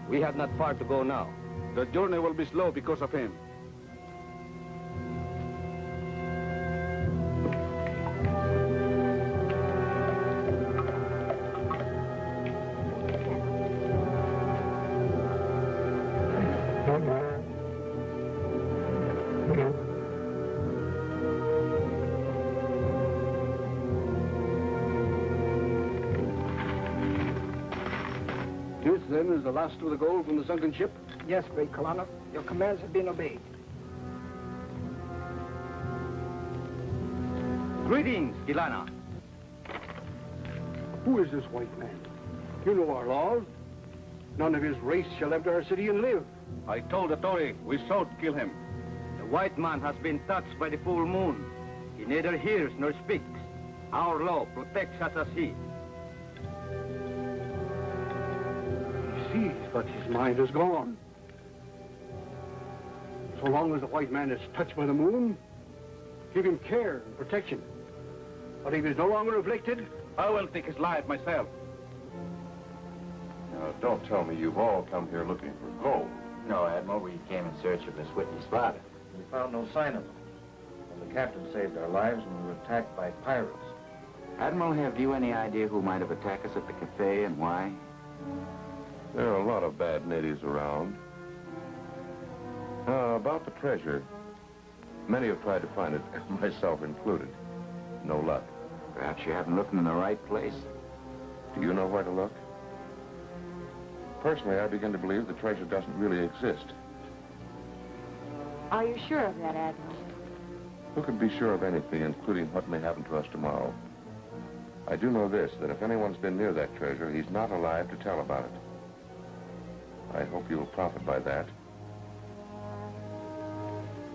We have not far to go now. The journey will be slow because of him. This, then, is the last of the gold from the sunken ship? Yes, great Colonel. Your commands have been obeyed. Greetings, Ilana. Who is this white man? You know our laws. None of his race shall enter our city and live. I told the Tory we sought to kill him. The white man has been touched by the full moon. He neither hears nor speaks. Our law protects us as he. He sees, but his mind is gone. So long as the white man is touched by the moon, give him care and protection. But if he is no longer afflicted, I will take his life myself. Now, don't tell me you've all come here looking for gold. No, Admiral, we came in search of Miss Whitney's father. We found no sign of him. The captain saved our lives when we were attacked by pirates. Admiral, have you any idea who might have attacked us at the cafe and why? There are a lot of bad natives around. About the treasure, many have tried to find it, myself included. No luck. Perhaps you haven't looked in the right place. Do you know where to look? Personally, I begin to believe the treasure doesn't really exist. Are you sure of that, Admiral? Who can be sure of anything, including what may happen to us tomorrow? I do know this, that if anyone's been near that treasure, he's not alive to tell about it. I hope you'll profit by that.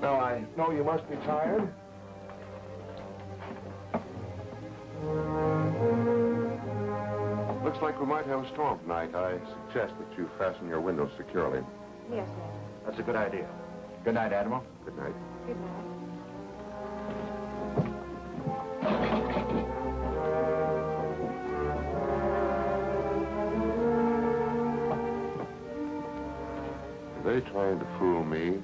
Now, I know you must be tired. Looks like we might have a storm tonight. I suggest that you fasten your windows securely. Yes, sir. That's a good idea. Good night, Admiral. Good night. Good night. Are they trying to fool me?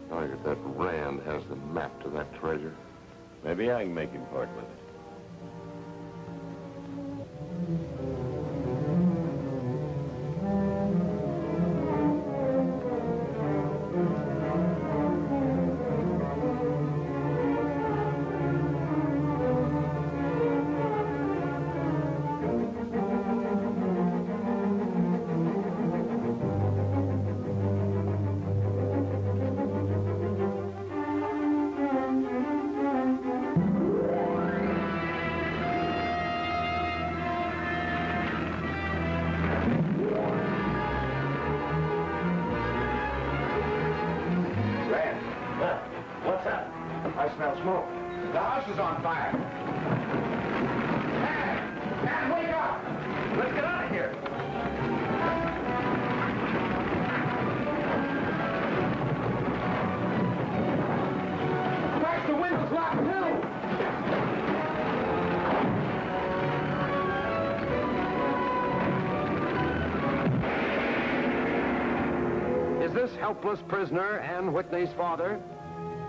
Knowing that Rand has the map to that treasure. Maybe I can make him part with it. house is on fire. Man, wake up! Let's get out of here. Crash, the window's locked too! Is this helpless prisoner Ann Whitney's father?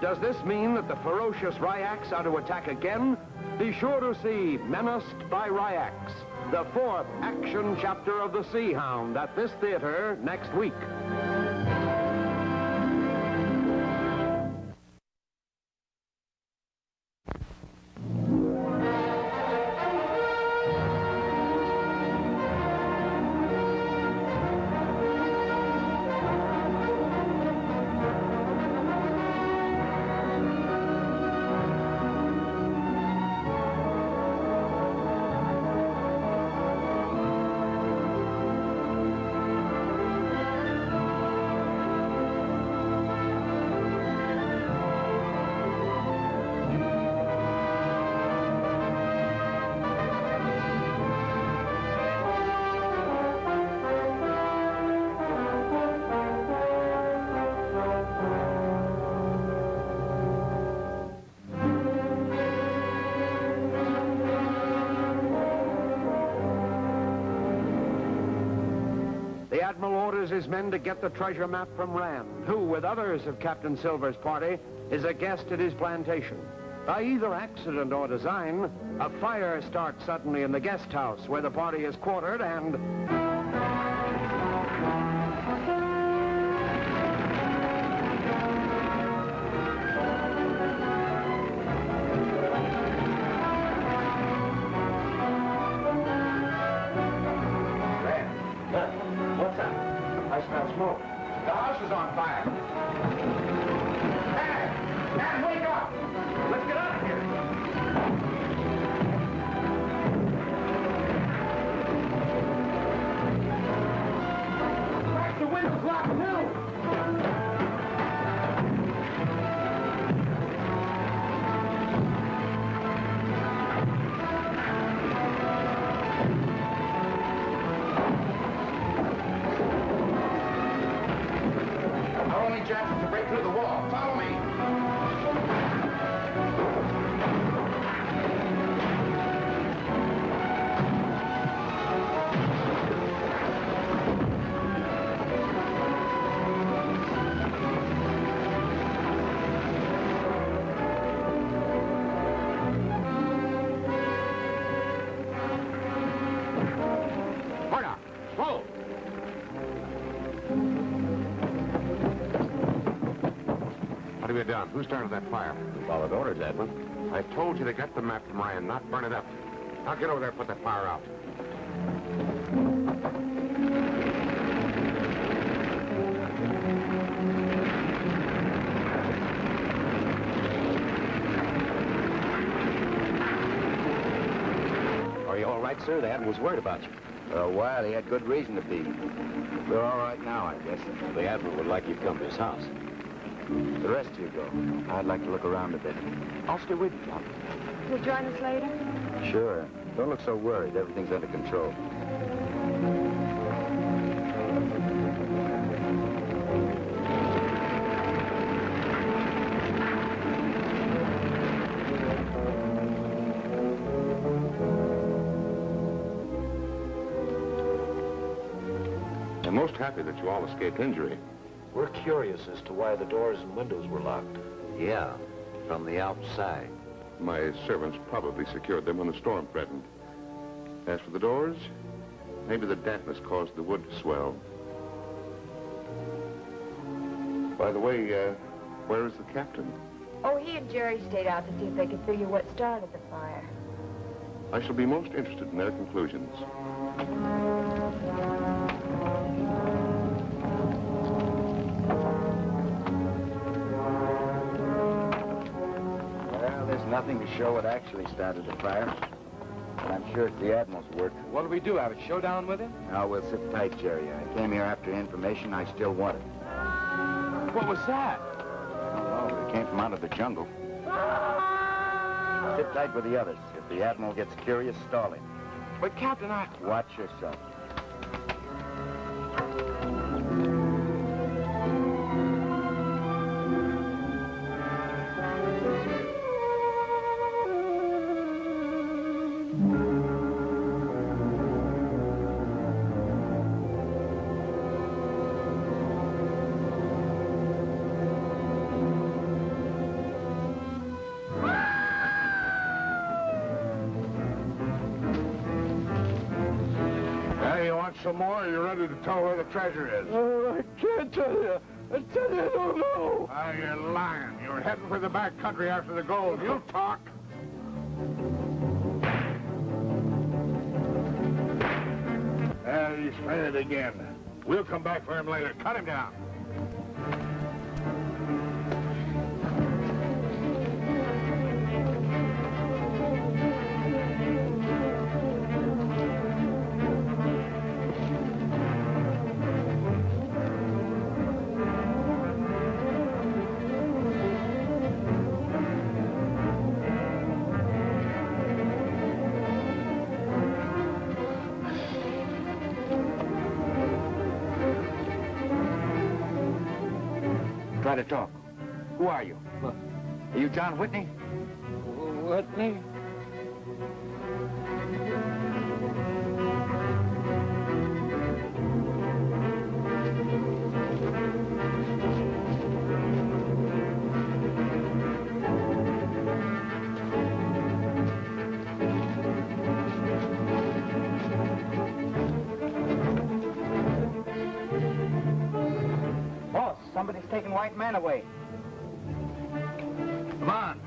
Does this mean that the ferocious Ryaks are to attack again? Be sure to see Menaced by Ryaks, the 4th action chapter of The Sea Hound at this theater next week. The Admiral orders his men to get the treasure map from Rand, who, with others of Captain Silver's party, is a guest at his plantation. By either accident or design, a fire starts suddenly in the guest house where the party is quartered and... I smell smoke. The house is on fire. Man, wake up! Let's get out of here. Crack, the window's locked too. Chance to break through the wall. Follow me. Order. Slow. What have you done? Who started that fire? We followed orders, Admiral. I told you to get the map from Ryan, not burn it up. Now get over there and put that fire out. Are you all right, sir? The Admiral's worried about you. For a while, he had good reason to be. We're all right now, I guess. The Admiral would like you to come to his house. The rest of you go. I'd like to look around a bit. I'll stay with you, Tom. You'll join us later? Sure. Don't look so worried. Everything's under control. I'm most happy that you all escaped injury. We're curious as to why the doors and windows were locked. Yeah, from the outside. My servants probably secured them when the storm threatened. As for the doors, maybe the dampness caused the wood to swell. By the way, where is the captain? Oh, he and Jerry stayed out to see if they could figure what started the fire. I shall be most interested in their conclusions. Well, there's nothing to show what actually started the fire. But I'm sure it's the Admiral's work. What'll we do, have a showdown with him? Now, we'll sit tight, Jerry. I came here after information I still wanted. What was that? I don't know, but it came from out of the jungle. Sit tight with the others. If the Admiral gets curious, stall him. But, Captain, I... Watch yourself. Some more, you're ready to tell where the treasure is. Oh, I can't tell you. I tell you, I don't know. Ah, you're lying. You're heading for the back country after the gold. You talk. He's fainted again. We'll come back for him later. Cut him down. Try to talk. Who are you? Are you John Whitney? Whitney? Somebody's taking white man away. Come on.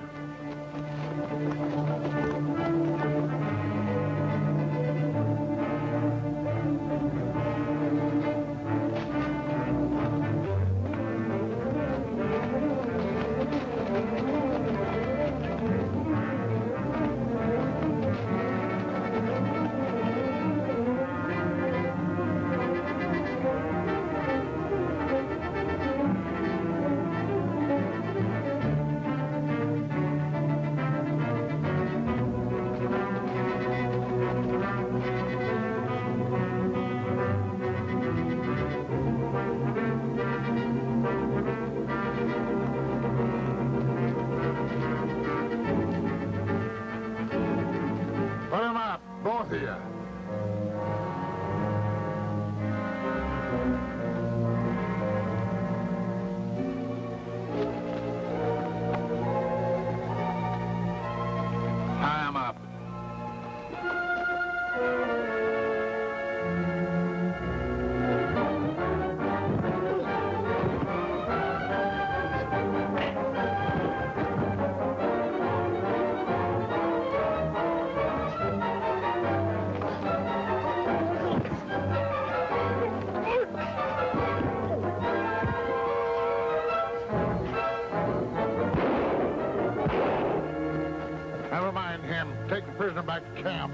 Take the prisoner back to camp.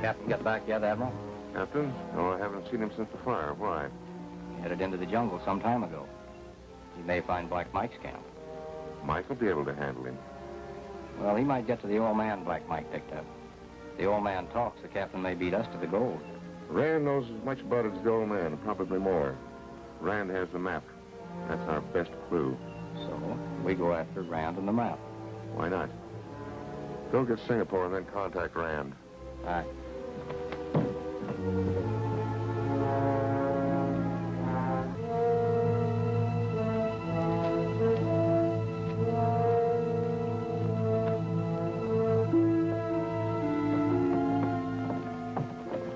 Captain get back yet, Admiral? Captain? No, I haven't seen him since the fire. Why? He headed into the jungle some time ago. He may find Black Mike's camp. Mike will be able to handle him. Well, he might get to the old man Black Mike picked up. If the old man talks, the captain may beat us to the gold. Rand knows as much about it as the old man, probably more. Rand has the map. That's our best clue. So, we go after Rand and the map. Why not? Go get Singapore and then contact Rand. All right.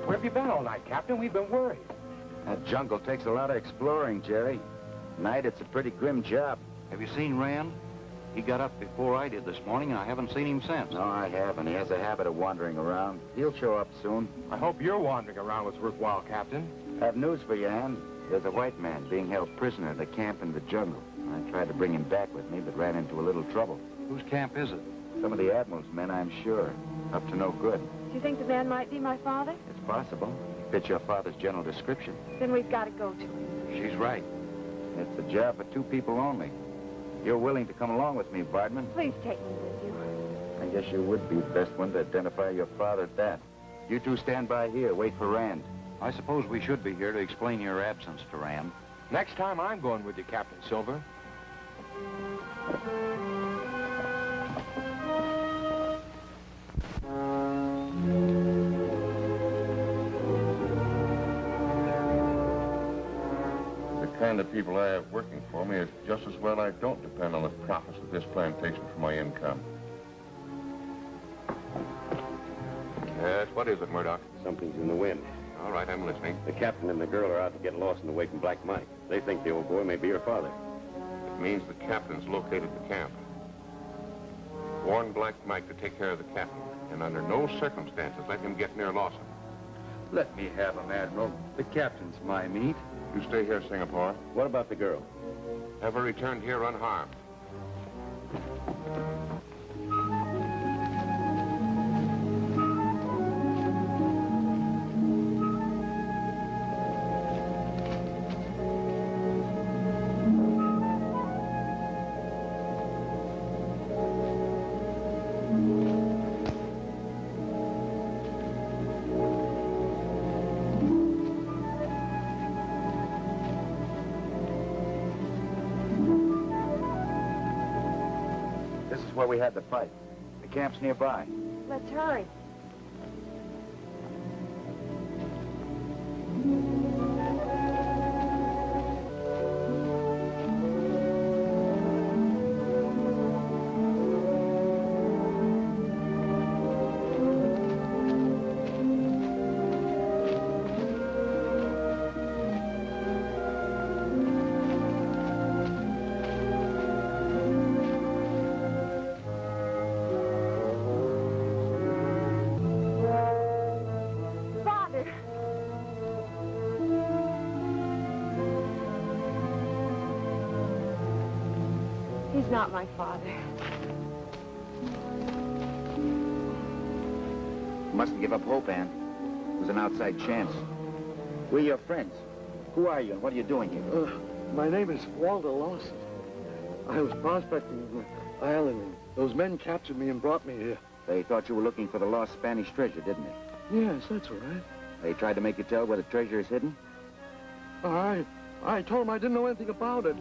Where have you been all night, Captain? We've been worried. That jungle takes a lot of exploring, Jerry. Night, it's a pretty grim job. Have you seen Rand? He got up before I did this morning, and I haven't seen him since. No, I haven't. He has a habit of wandering around. He'll show up soon. I hope your wandering around was worthwhile, Captain. I have news for you, Ann. There's a white man being held prisoner at a camp in the jungle. I tried to bring him back with me, but ran into a little trouble. Whose camp is it? Some of the Admiral's men, I'm sure. Up to no good. Do you think the man might be my father? It's possible. Fits your father's general description. Then we've got to go to him. She's right. It's a job for 2 people only. You're willing to come along with me, Bardman? Please take me with you. I guess you would be the best one to identify your father at that. You 2 stand by here, wait for Rand. I suppose we should be here to explain your absence to Rand. Next time, I'm going with you, Captain Silver. The kind of people I have working for me, it's just as well I don't depend on the profits of this plantation for my income. Yes, what is it, Murdoch? Something's in the wind. All right, I'm listening. The captain and the girl are out to get lost in the wake of Black Mike. They think the old boy may be your father. It means the captain's located the camp. Warn Black Mike to take care of the captain, and under no circumstances let him get near Lawson. Let me have him, Admiral. The captain's my meat. You stay here, Singapore. What about the girl? Have her returned here unharmed. Where we had the fight. The camp's nearby. Let's hurry. He's not my father. You mustn't give up hope, Ann. It was an outside chance. We're your friends. Who are you and what are you doing here? My name is Walter Lawson. I was prospecting the island, and those men captured me and brought me here. They thought you were looking for the lost Spanish treasure, didn't they? Yes, that's right. They tried to make you tell where the treasure is hidden? I told them I didn't know anything about it.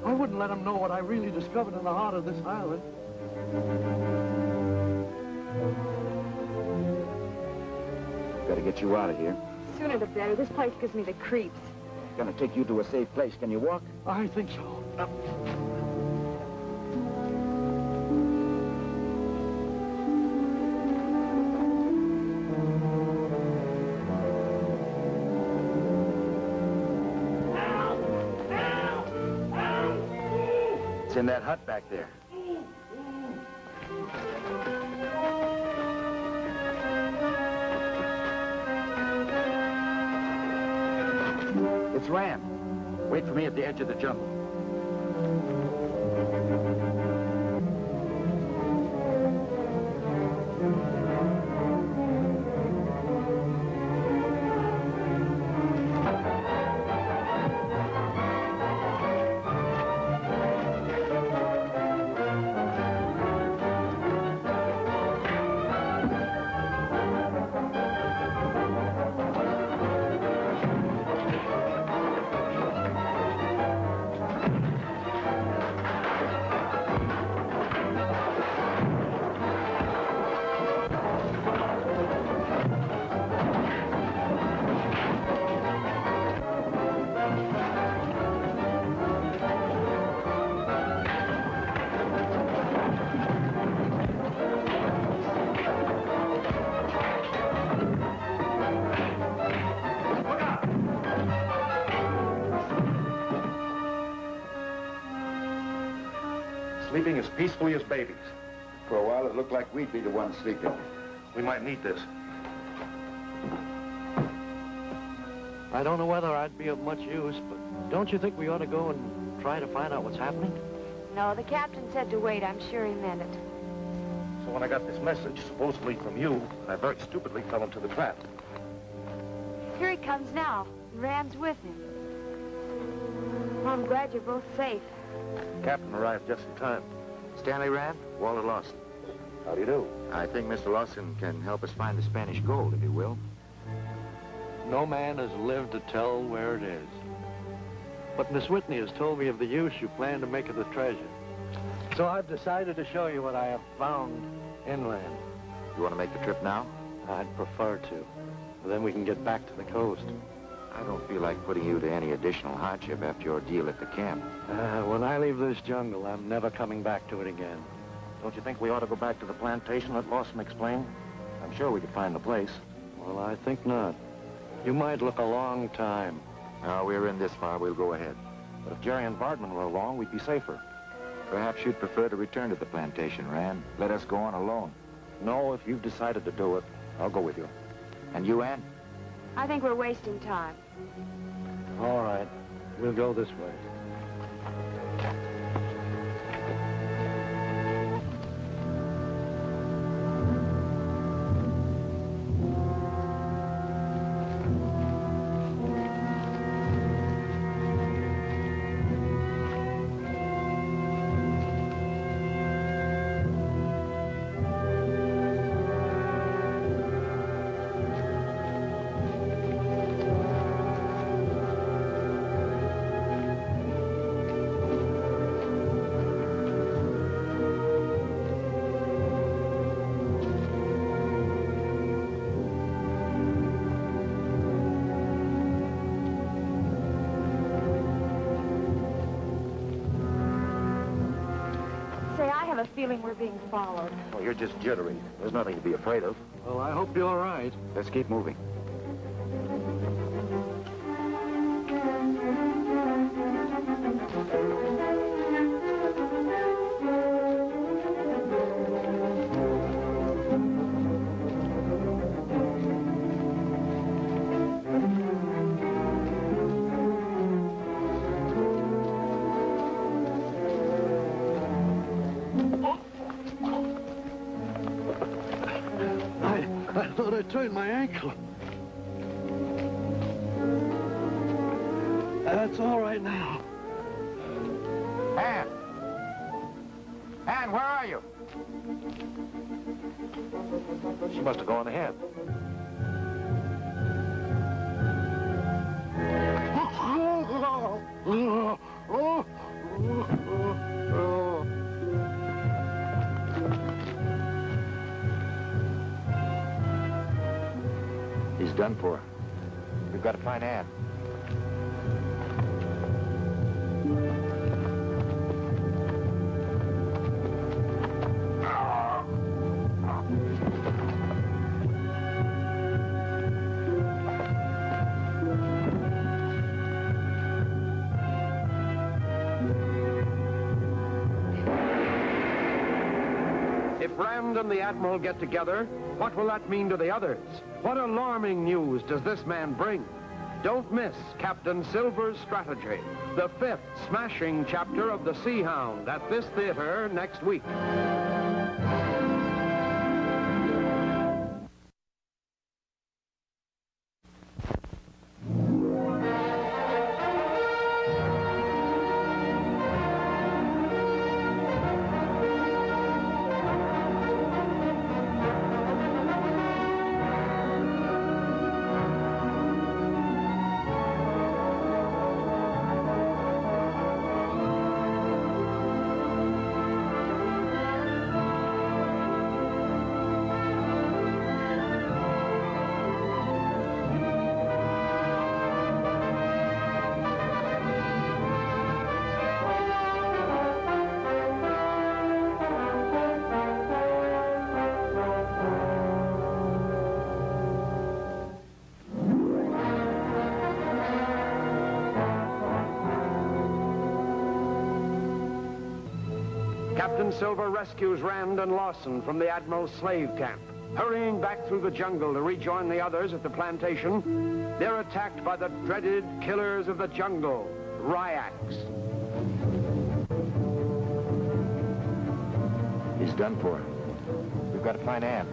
I wouldn't let them know what I really discovered in the heart of this island. Gotta get you out of here. Sooner the better. This place gives me the creeps. Gonna take you to a safe place. Can you walk? I think so. It's in that hut back there. It's Rand. Wait for me at the edge of the jungle. Sleeping as peacefully as babies. For a while, it looked like we'd be the ones sleeping. We might need this. I don't know whether I'd be of much use, but don't you think we ought to go and try to find out what's happening? No, the captain said to wait. I'm sure he meant it. So when I got this message, supposedly from you, I very stupidly fell into the trap. Here he comes now. Rand's with him. Well, I'm glad you're both safe. Captain arrived just in time. Stanley Rand, Walter Lawson. How do you do? I think Mr. Lawson can help us find the Spanish gold, if he will. No man has lived to tell where it is. But Miss Whitney has told me of the use you plan to make of the treasure. So I've decided to show you what I have found inland. You want to make the trip now? I'd prefer to. Then we can get back to the coast. I don't feel like putting you to any additional hardship after your deal at the camp. When I leave this jungle, I'm never coming back to it again. Don't you think we ought to go back to the plantation, let Lawson explain? I'm sure we could find the place. Well, I think not. You might look a long time. Now, we're in this far, we'll go ahead. But if Jerry and Vartman were along, we'd be safer. Perhaps you'd prefer to return to the plantation, Rand. Let us go on alone. No, if you've decided to do it, I'll go with you. And you, Ann? I think we're wasting time. All right. We'll go this way. Feeling we're being followed. Oh, you're just jittery. There's nothing to be afraid of. Well, I hope you're right. Let's keep moving. I thought I turned my ankle. That's all right now. Ann! Ann, where are you? She must have gone ahead. He's done for. We've got to find Ann. If Rand and the Admiral get together, what will that mean to the others? What alarming news does this man bring? Don't miss Captain Silver's strategy, the 5th smashing chapter of the Sea Hound at this theater next week. Captain Silver rescues Rand and Lawson from the Admiral's slave camp. Hurrying back through the jungle to rejoin the others at the plantation, they're attacked by the dreaded killers of the jungle, Ryaks. He's done for. We've got to find Ann.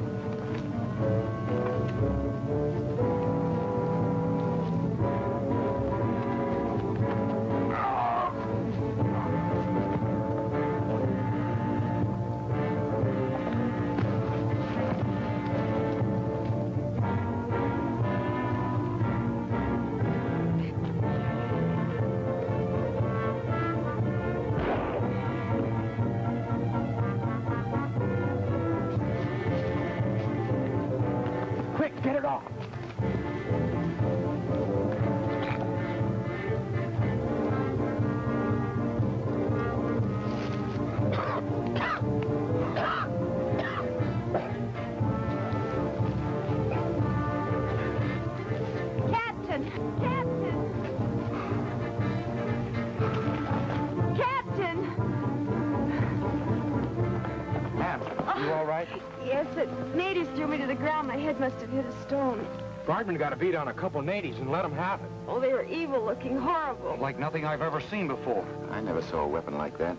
right? Yes, the natives threw me to the ground. My head must have hit a stone. Vartman got a beat on a couple natives and let them have it. Oh, they were evil-looking, horrible. Like nothing I've ever seen before. I never saw a weapon like that.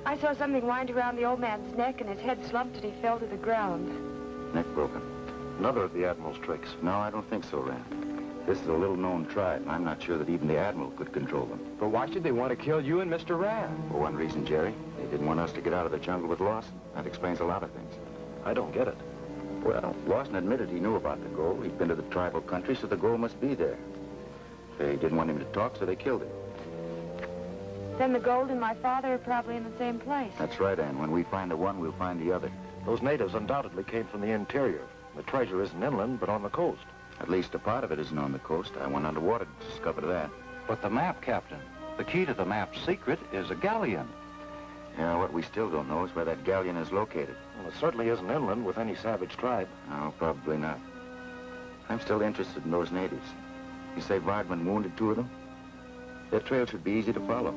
I saw something wind around the old man's neck, and his head slumped, and he fell to the ground. Neck broken. Another of the Admiral's tricks. No, I don't think so, Rand. This is a little-known tribe, and I'm not sure that even the Admiral could control them. But why should they want to kill you and Mr. Rand? For one reason, Jerry. They didn't want us to get out of the jungle with Lawson. That explains a lot of things. I don't get it. Well, Lawson admitted he knew about the gold. He'd been to the tribal country, so the gold must be there. They didn't want him to talk, so they killed him. Then the gold and my father are probably in the same place. That's right, Ann. When we find the one, we'll find the other. Those natives undoubtedly came from the interior. The treasure isn't inland, but on the coast. At least a part of it isn't on the coast. I went underwater to discover that. But the map, Captain. The key to the map's secret is a galleon. Yeah, what we still don't know is where that galleon is located. Well, it certainly isn't inland with any savage tribe. No, probably not. I'm still interested in those natives. You say Vartman wounded 2 of them? Their trail should be easy to follow.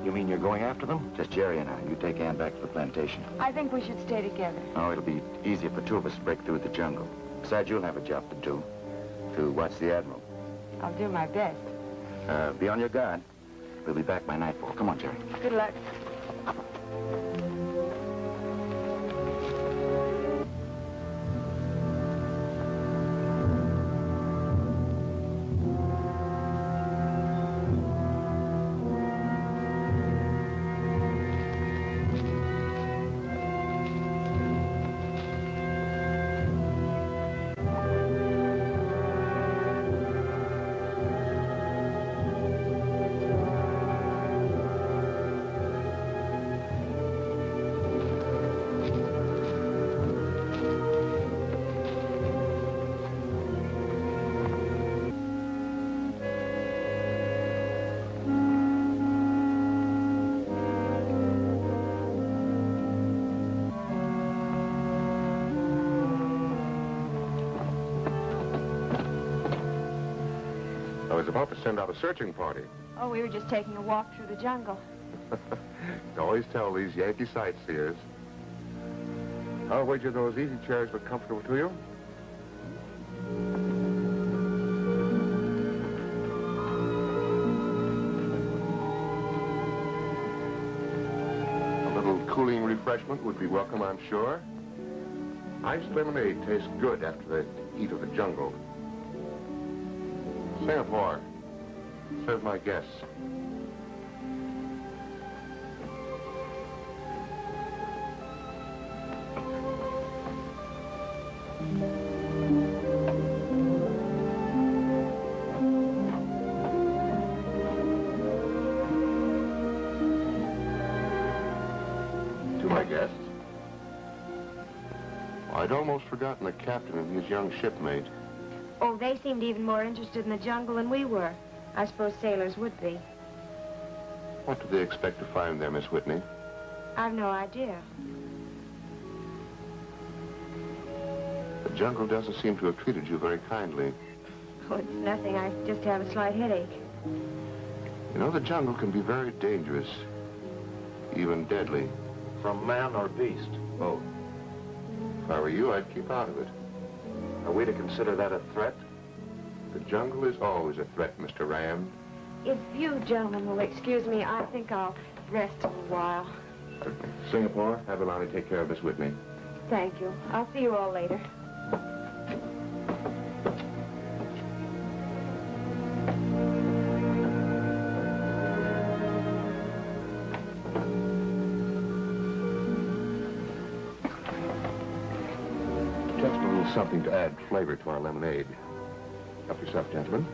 You mean you're going after them? Just Jerry and I. You take Ann back to the plantation. I think we should stay together. Oh, it'll be easier for 2 of us to break through the jungle. Besides, you'll have a job to do. To watch the Admiral. I'll do my best. Be on your guard. We'll be back by nightfall. Come on, Jerry. Good luck. I was about to send out a searching party. Oh, we were just taking a walk through the jungle. You always tell these Yankee sightseers. I'll wager those easy chairs look comfortable to you. A little cooling refreshment would be welcome, I'm sure. Iced lemonade tastes good after the heat of the jungle. Singapore, serve my guests. To my guests. I'd almost forgotten the captain and his young shipmate. Oh, they seemed even more interested in the jungle than we were. I suppose sailors would be. What do they expect to find there, Miss Whitney? I've no idea. The jungle doesn't seem to have treated you very kindly. Oh, it's nothing. I just have a slight headache. You know, the jungle can be very dangerous, even deadly. From man or beast? Both. If I were you, I'd keep out of it. Are we to consider that a threat? The jungle is always a threat, Mr. Ram. If you gentlemen will excuse me, I think I'll rest a while. Singapore, have Alani take care of Miss Whitney. Thank you. I'll see you all later. Just a little something to add flavor to our lemonade. Help yourself, gentlemen.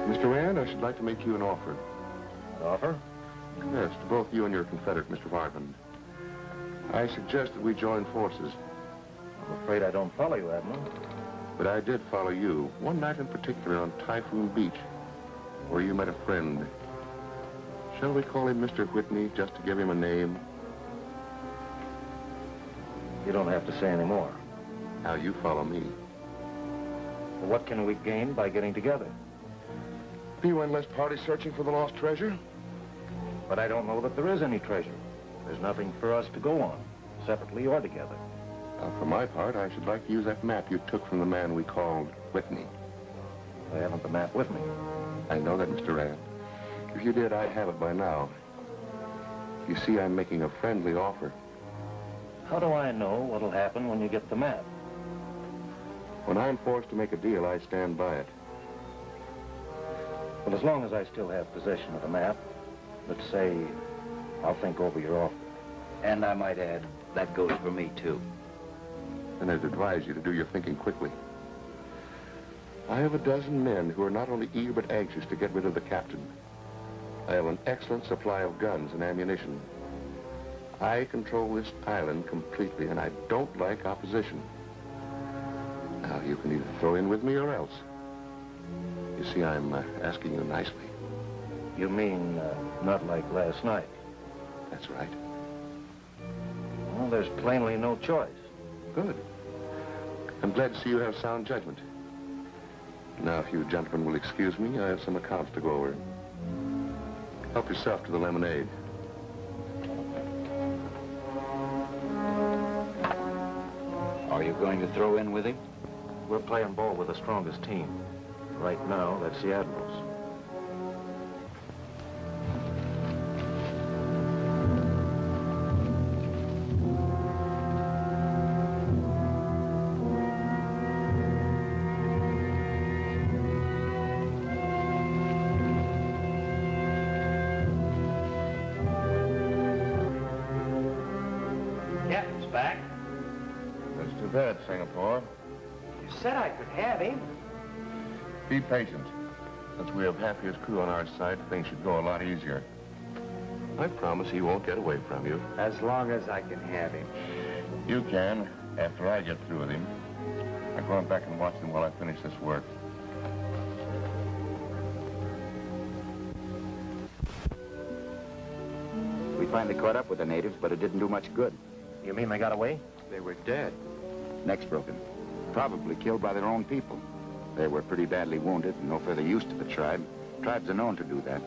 Mr. Rand, I should like to make you an offer. An offer? Yes, to both you and your confederate, Mr. Vartman. I suggest that we join forces. I'm afraid I don't follow you, Admiral. But I did follow you, one night in particular on Typhoon Beach, where you met a friend. Shall we call him Mr. Whitney, just to give him a name? You don't have to say any more. Now you follow me. Well, what can we gain by getting together? Be one less party searching for the lost treasure. But I don't know that there is any treasure. There's nothing for us to go on, separately or together. For my part, I should like to use that map you took from the man we called Whitney. I haven't the map with me. I know that, Mr. Rand. If you did, I'd have it by now. You see, I'm making a friendly offer. How do I know what'll happen when you get the map? When I'm forced to make a deal, I stand by it. Well, as long as I still have possession of the map, let's say I'll think over your offer. And I might add, that goes for me, too. And I'd advise you to do your thinking quickly. I have a dozen men who are not only eager but anxious to get rid of the captain. I have an excellent supply of guns and ammunition. I control this island completely, and I don't like opposition. Now, you can either throw in with me or else. You see, I'm asking you nicely. You mean, not like last night? That's right. Well, there's plainly no choice. Good. I'm glad to see you have sound judgment. Now, if you gentlemen will excuse me, I have some accounts to go over. Help yourself to the lemonade. Are you going to throw in with him? We're playing ball with the strongest team. Right now, that's the Admirals. Captain's back. That's too bad, Singapore. You said I could have him. Be patient. Since we have half his crew on our side, things should go a lot easier. I promise he won't get away from you. As long as I can have him. You can, after I get through with him. I'm going back and watch them while I finish this work. We finally caught up with the natives, but it didn't do much good. You mean they got away? They were dead. Necks broken. Probably killed by their own people. They were pretty badly wounded and no further use to the tribe. Tribes are known to do that.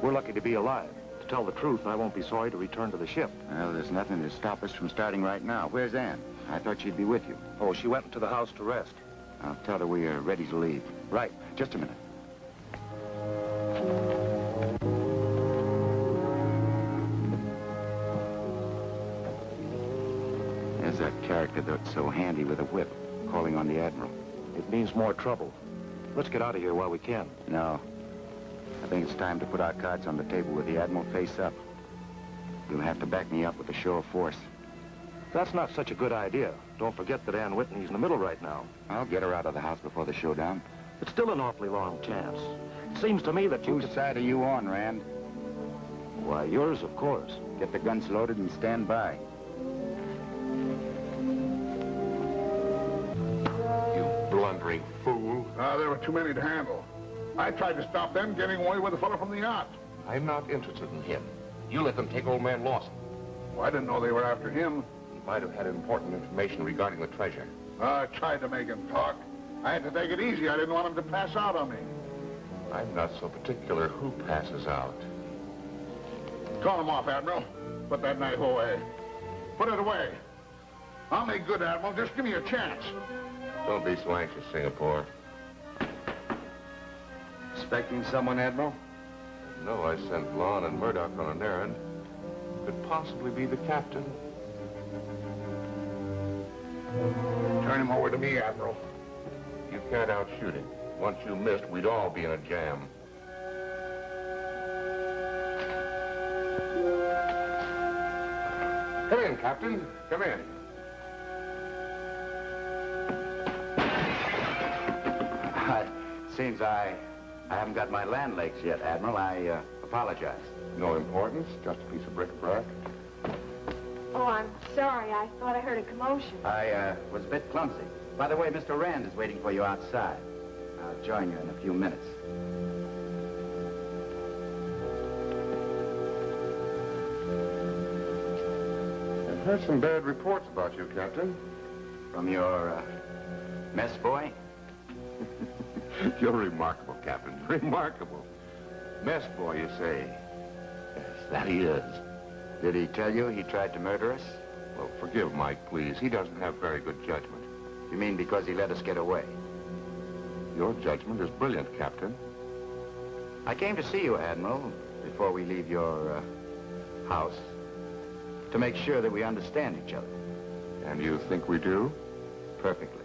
We're lucky to be alive. To tell the truth, I won't be sorry to return to the ship. Well, there's nothing to stop us from starting right now. Where's Ann? I thought she'd be with you. Oh, she went into the house to rest. I'll tell her we are ready to leave. Right. Just a minute. There's that character that's so handy with a whip, calling on the Admiral. It means more trouble. Let's get out of here while we can. No. I think it's time to put our cards on the table with the Admiral face up. You'll have to back me up with a show of force. That's not such a good idea. Don't forget that Ann Whitney's in the middle right now. I'll get her out of the house before the showdown. It's still an awfully long chance. It seems to me that you... Whose side are you on, Rand? Why, yours, of course. Get the guns loaded and stand by. Blundering fool. There were too many to handle. I tried to stop them getting away with the fellow from the yacht. I'm not interested in him. You let them take old man Lawson. Well, I didn't know they were after him. He might have had important information regarding the treasure. I tried to make him talk. I had to take it easy. I didn't want him to pass out on me. I'm not so particular who passes out. Call him off, Admiral. Put that knife away. Put it away. I'll make good, Admiral. Just give me a chance. Don't be so anxious, Singapore. Expecting someone, Admiral? No, I sent Lon and Murdoch on an errand. Could possibly be the captain. Turn him over to me, Admiral. You can't outshoot him. Once you missed, we'd all be in a jam. Come in, Captain. Come in. Seems I haven't got my land legs yet, Admiral. I apologize. No importance, just a piece of bric-a-brac. Oh, I'm sorry. I thought I heard a commotion. I was a bit clumsy. By the way, Mr. Rand is waiting for you outside. I'll join you in a few minutes. I've heard some bad reports about you, Captain. From your mess boy? You're remarkable, Captain. Remarkable. Mess boy, you say. That he is. Did he tell you he tried to murder us? Well, forgive Mike, please. He doesn't have very good judgment. You mean because he let us get away? Your judgment is brilliant, Captain. I came to see you, Admiral, before we leave your house, to make sure that we understand each other. And you think we do? Perfectly.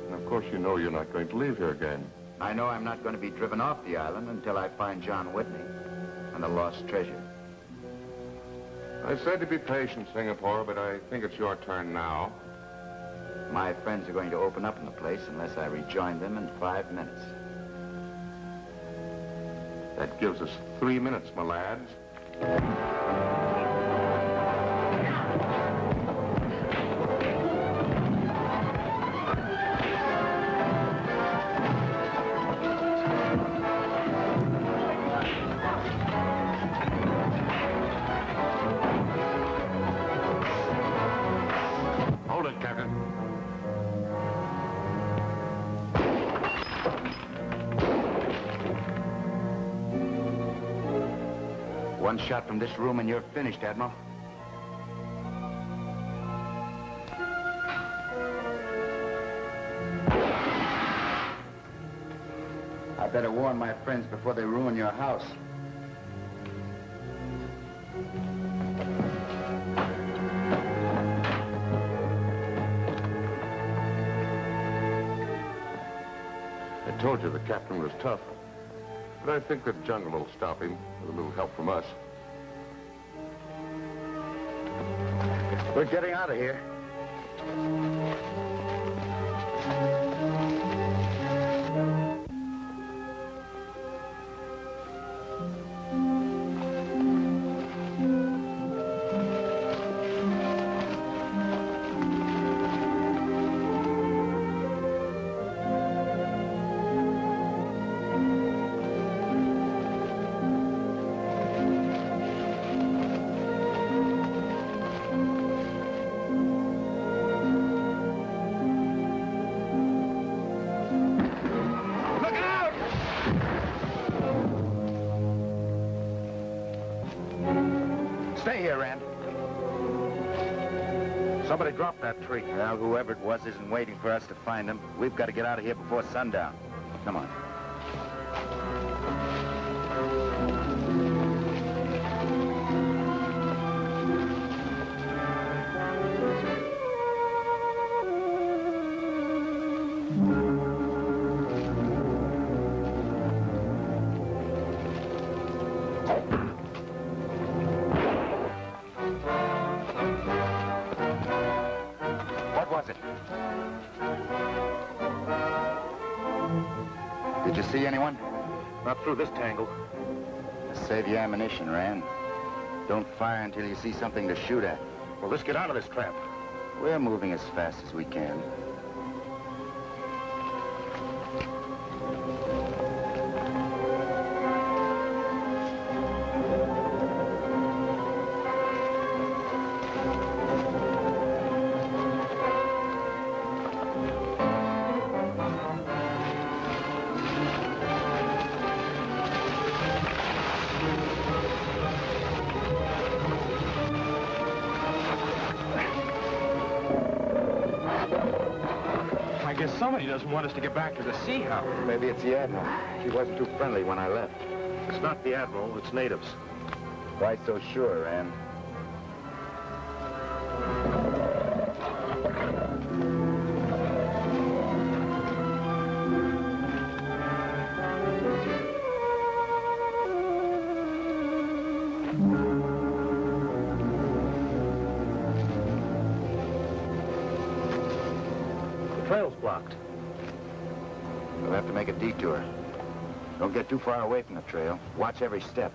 And of course you know you're not going to leave here again. I know I'm not going to be driven off the island until I find John Whitney and the lost treasure. I said to be patient, Singapore, but I think it's your turn now. My friends are going to open up in the place unless I rejoin them in 5 minutes. That gives us 3 minutes, my lads. Hold it, Captain. One shot from this room and you're finished, Admiral. I better warn my friends before they ruin your house. I told you the captain was tough. But I think the jungle will stop him with a little help from us. We're getting out of here. Stay here, Rand. Somebody dropped that tree. Well, whoever it was isn't waiting for us to find him. We've got to get out of here before sundown. Come on. Did you see anyone? Not through this tangle. Save your ammunition, Rand. Don't fire until you see something to shoot at. Well, let's get out of this trap. We're moving as fast as we can. Somebody doesn't want us to get back to the Sea Hound. Maybe it's the Admiral. He wasn't too friendly when I left. It's not the Admiral, it's natives. Why so sure, Rand? Trail's blocked. We'll have to make a detour. Don't get too far away from the trail. Watch every step.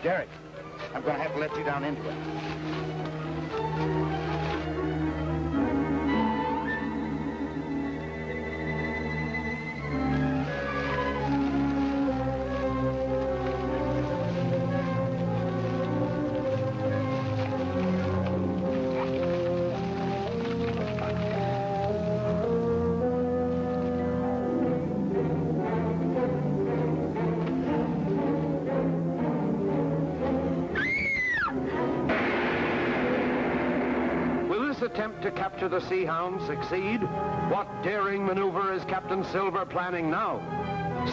Derek, I'm going to have to let you down into it. Attempt to capture the Sea Hound succeed? What daring maneuver is Captain Silver planning now?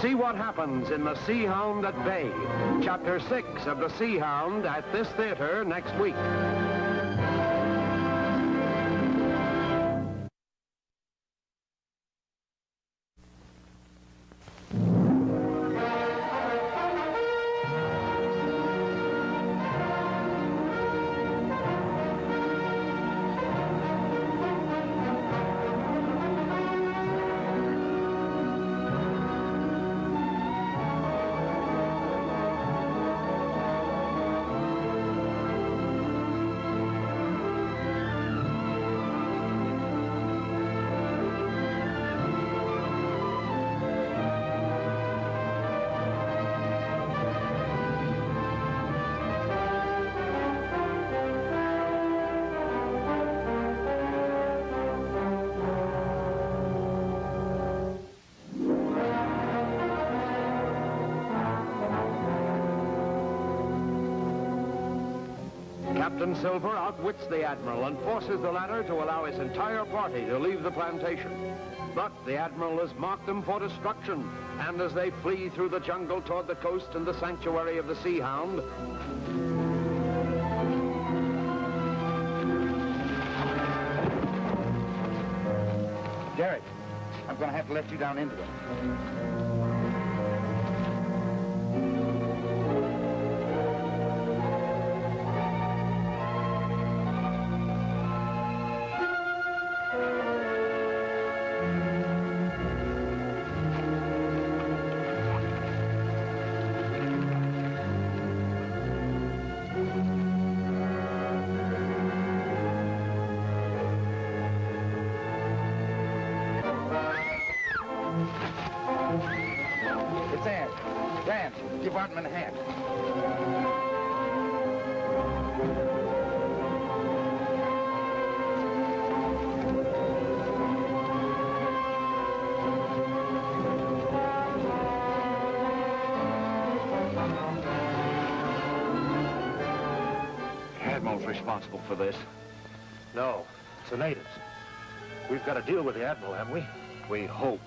See what happens in The Sea Hound at Bay, Chapter 6 of The Sea Hound at this theater next week. Captain Silver outwits the Admiral and forces the latter to allow his entire party to leave the plantation. But the Admiral has marked them for destruction, and as they flee through the jungle toward the coast and the sanctuary of the Sea Hound, Derek, I'm going to have to let you down into it. Give Artman a hand. Admiral's responsible for this. No, it's the natives. We've got to deal with the Admiral, haven't we? We hope.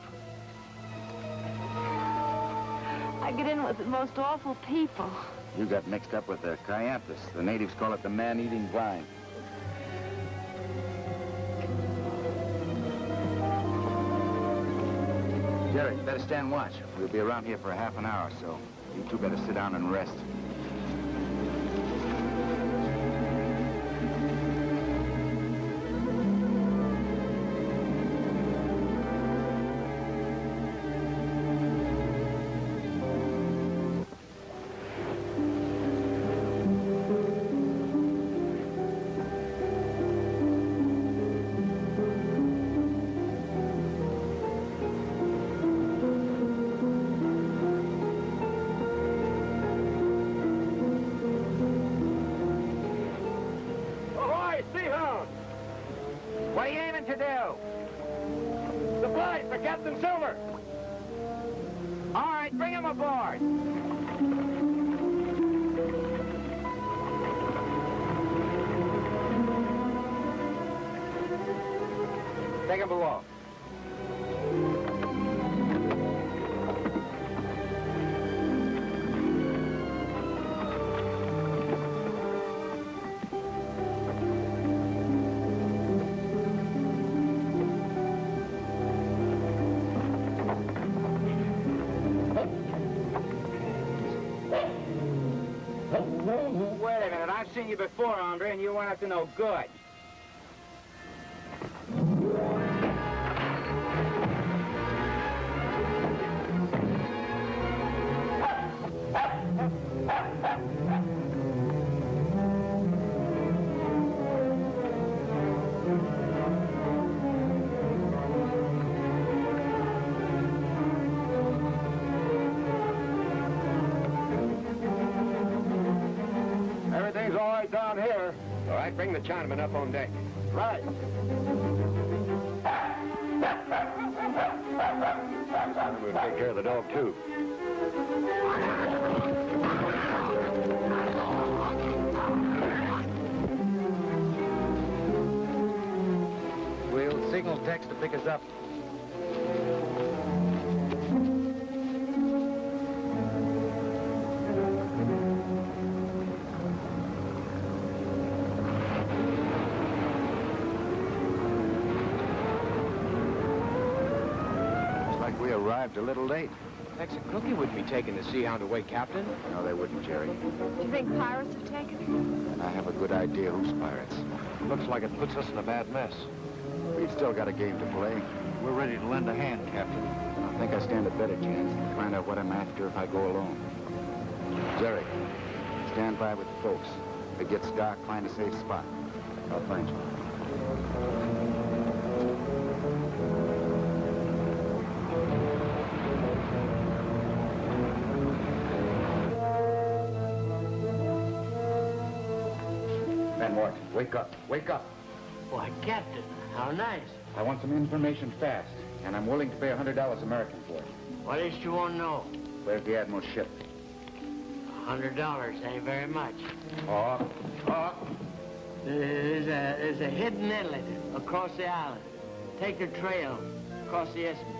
I get in with the most awful people. You got mixed up with the Caianthus. The natives call it the man-eating vine. Jerry, better stand watch. We'll be around here for a half an hour or so. You two better sit down and rest. What are you aiming to do? Supplies for Captain Silver. All right, bring him aboard. Take him below. Wait a minute, I've seen you before, Andre, and you weren't up to no good. right down here. All right, bring the Chinaman up on deck. Right. I'm going to take care of the dog, too. We'll signal Tex to pick us up. We arrived a little late. Tex and Cookie wouldn't be taking the Sea Hound away, Captain. No, they wouldn't, Jerry. Do you think pirates have taken her? I have a good idea who's pirates. Looks like it puts us in a bad mess. We've still got a game to play. We're ready to lend a hand, Captain. I think I stand a better chance to find out what I'm after if I go alone. Jerry, stand by with the folks. If it gets dark, find a safe spot. I'll find you. Wake up. Wake up. Why, Captain, how nice. I want some information fast, and I'm willing to pay $100 American for it. What is you want to know? Where's the Admiral's ship? $100 ain't very much. Talk. Talk. There's a hidden inlet across the island. Take the trail across the isthmus.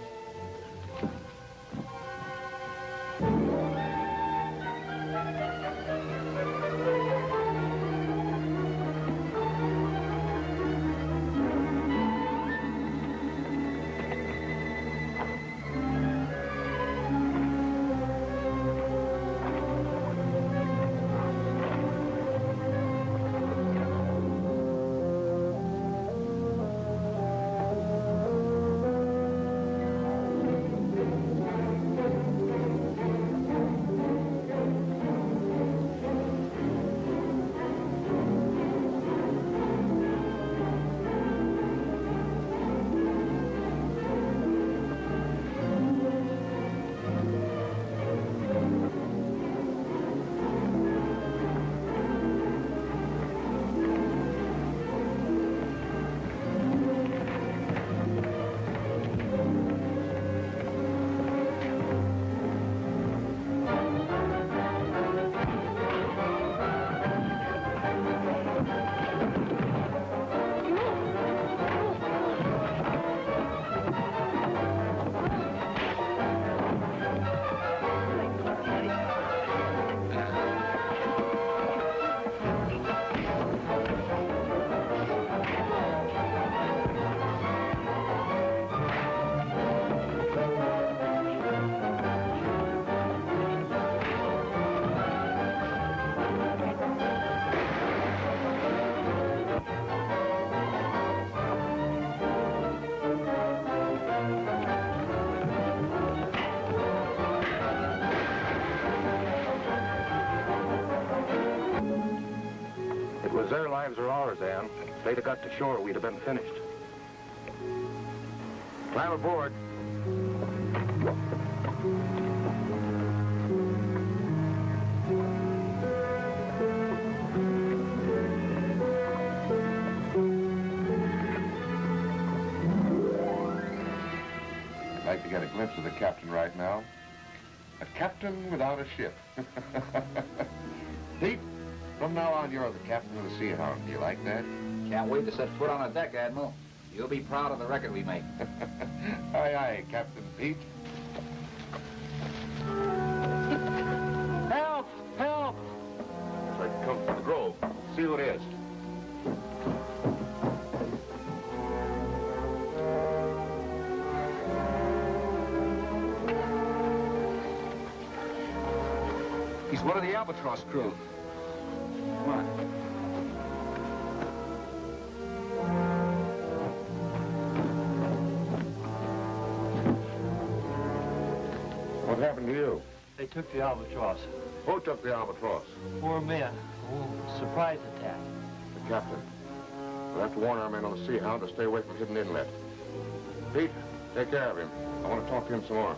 Their lives are ours, Ann. If they'd have got to shore, we'd have been finished. Climb aboard. I'd like to get a glimpse of the captain right now. A captain without a ship. Pete? From now on, you're the captain of the Sea Hound. Do you like that? Can't wait to set foot on a deck, Admiral. You'll be proud of the record we make. Aye, aye, Captain Pete. Help! Help! Looks like it comes from the grove. See who it is. He's one of the Albatross crew. Come on. What happened to you? They took the Albatross. Who took the Albatross? Poor men. Surprise attack. The captain. We'll have to warn our men on the Sea Hound to stay away from Hidden Inlet. Pete, take care of him. I want to talk to him some more.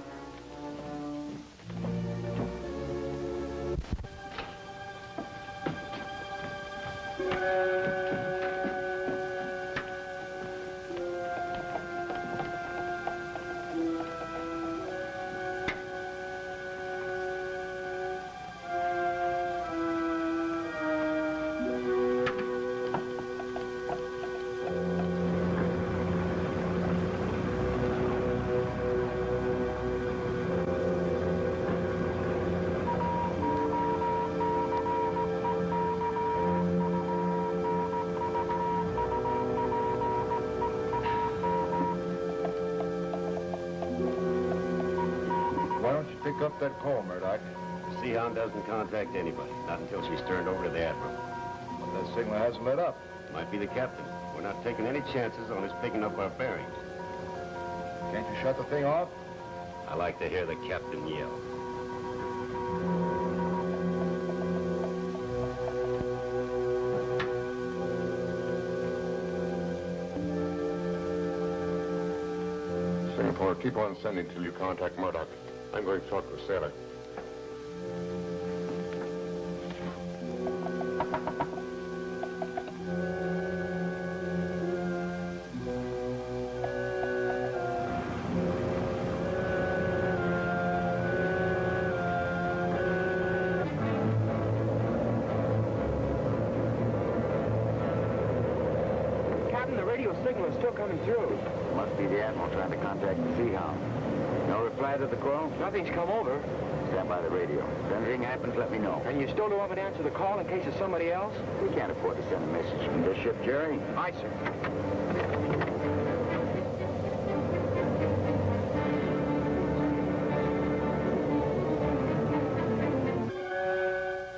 Pick up that call, Murdoch. The Sea Hound doesn't contact anybody, not until she's turned over to the Admiral. But that signal hasn't lit up. Might be the captain. We're not taking any chances on his picking up our bearings. Can't you shut the thing off? I like to hear the captain yell. Singapore, keep on sending till you contact Murdoch. I'm going to talk to a sailor. Captain, the radio signal is still coming through. Must be the Admiral trying to contact the Sea Hound. No reply to the call? Nothing's come over. Stand by the radio. If anything happens, let me know. And you still don't have an answer to the call in case it's somebody else? We can't afford to send a message from this ship, Jerry. Aye, sir.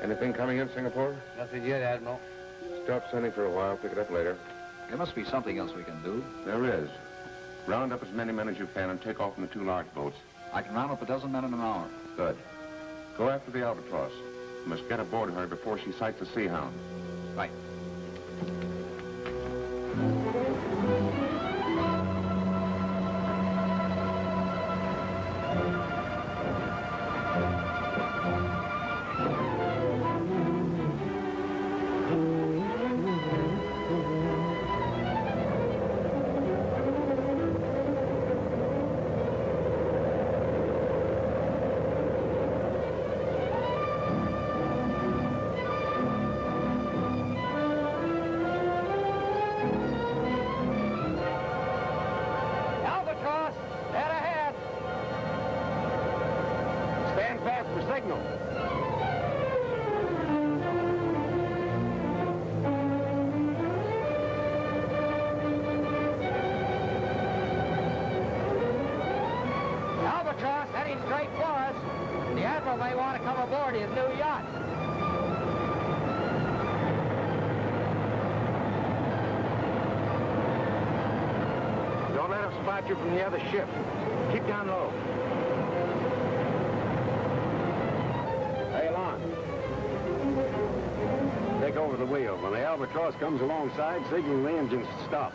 Anything coming in, Singapore? Nothing yet, Admiral. Stop sending for a while. Pick it up later. There must be something else we can do. There is. Round up as many men as you can and take off in the 2 large boats. I can round up a dozen men in an hour. Good. Go after the Albatross. You must get aboard her before she sights the Sea Hound. Right. You from the other ship. Keep down low. Sail on. Take over the wheel. When the Albatross comes alongside, signal the engines to stop.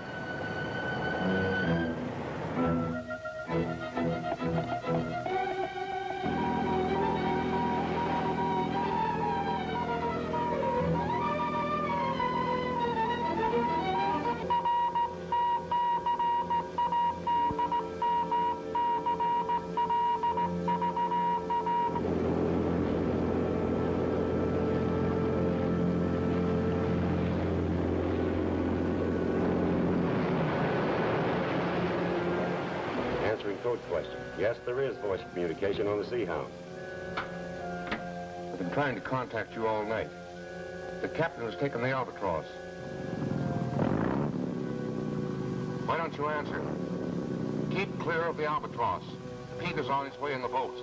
Code question. Yes, there is voice communication on the Sea Hound. I've been trying to contact you all night. The captain has taken the Albatross. Why don't you answer? Keep clear of the Albatross. Pete is on his way in the boat.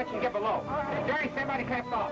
And get below. Jerry, stand by the caps off.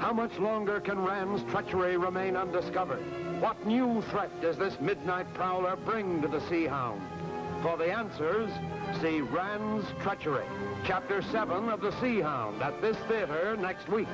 How much longer can Rand's treachery remain undiscovered? What new threat does this midnight prowler bring to the Sea Hound? For the answers, see Rand's Treachery, Chapter 7 of The Sea Hound, at this theater next week.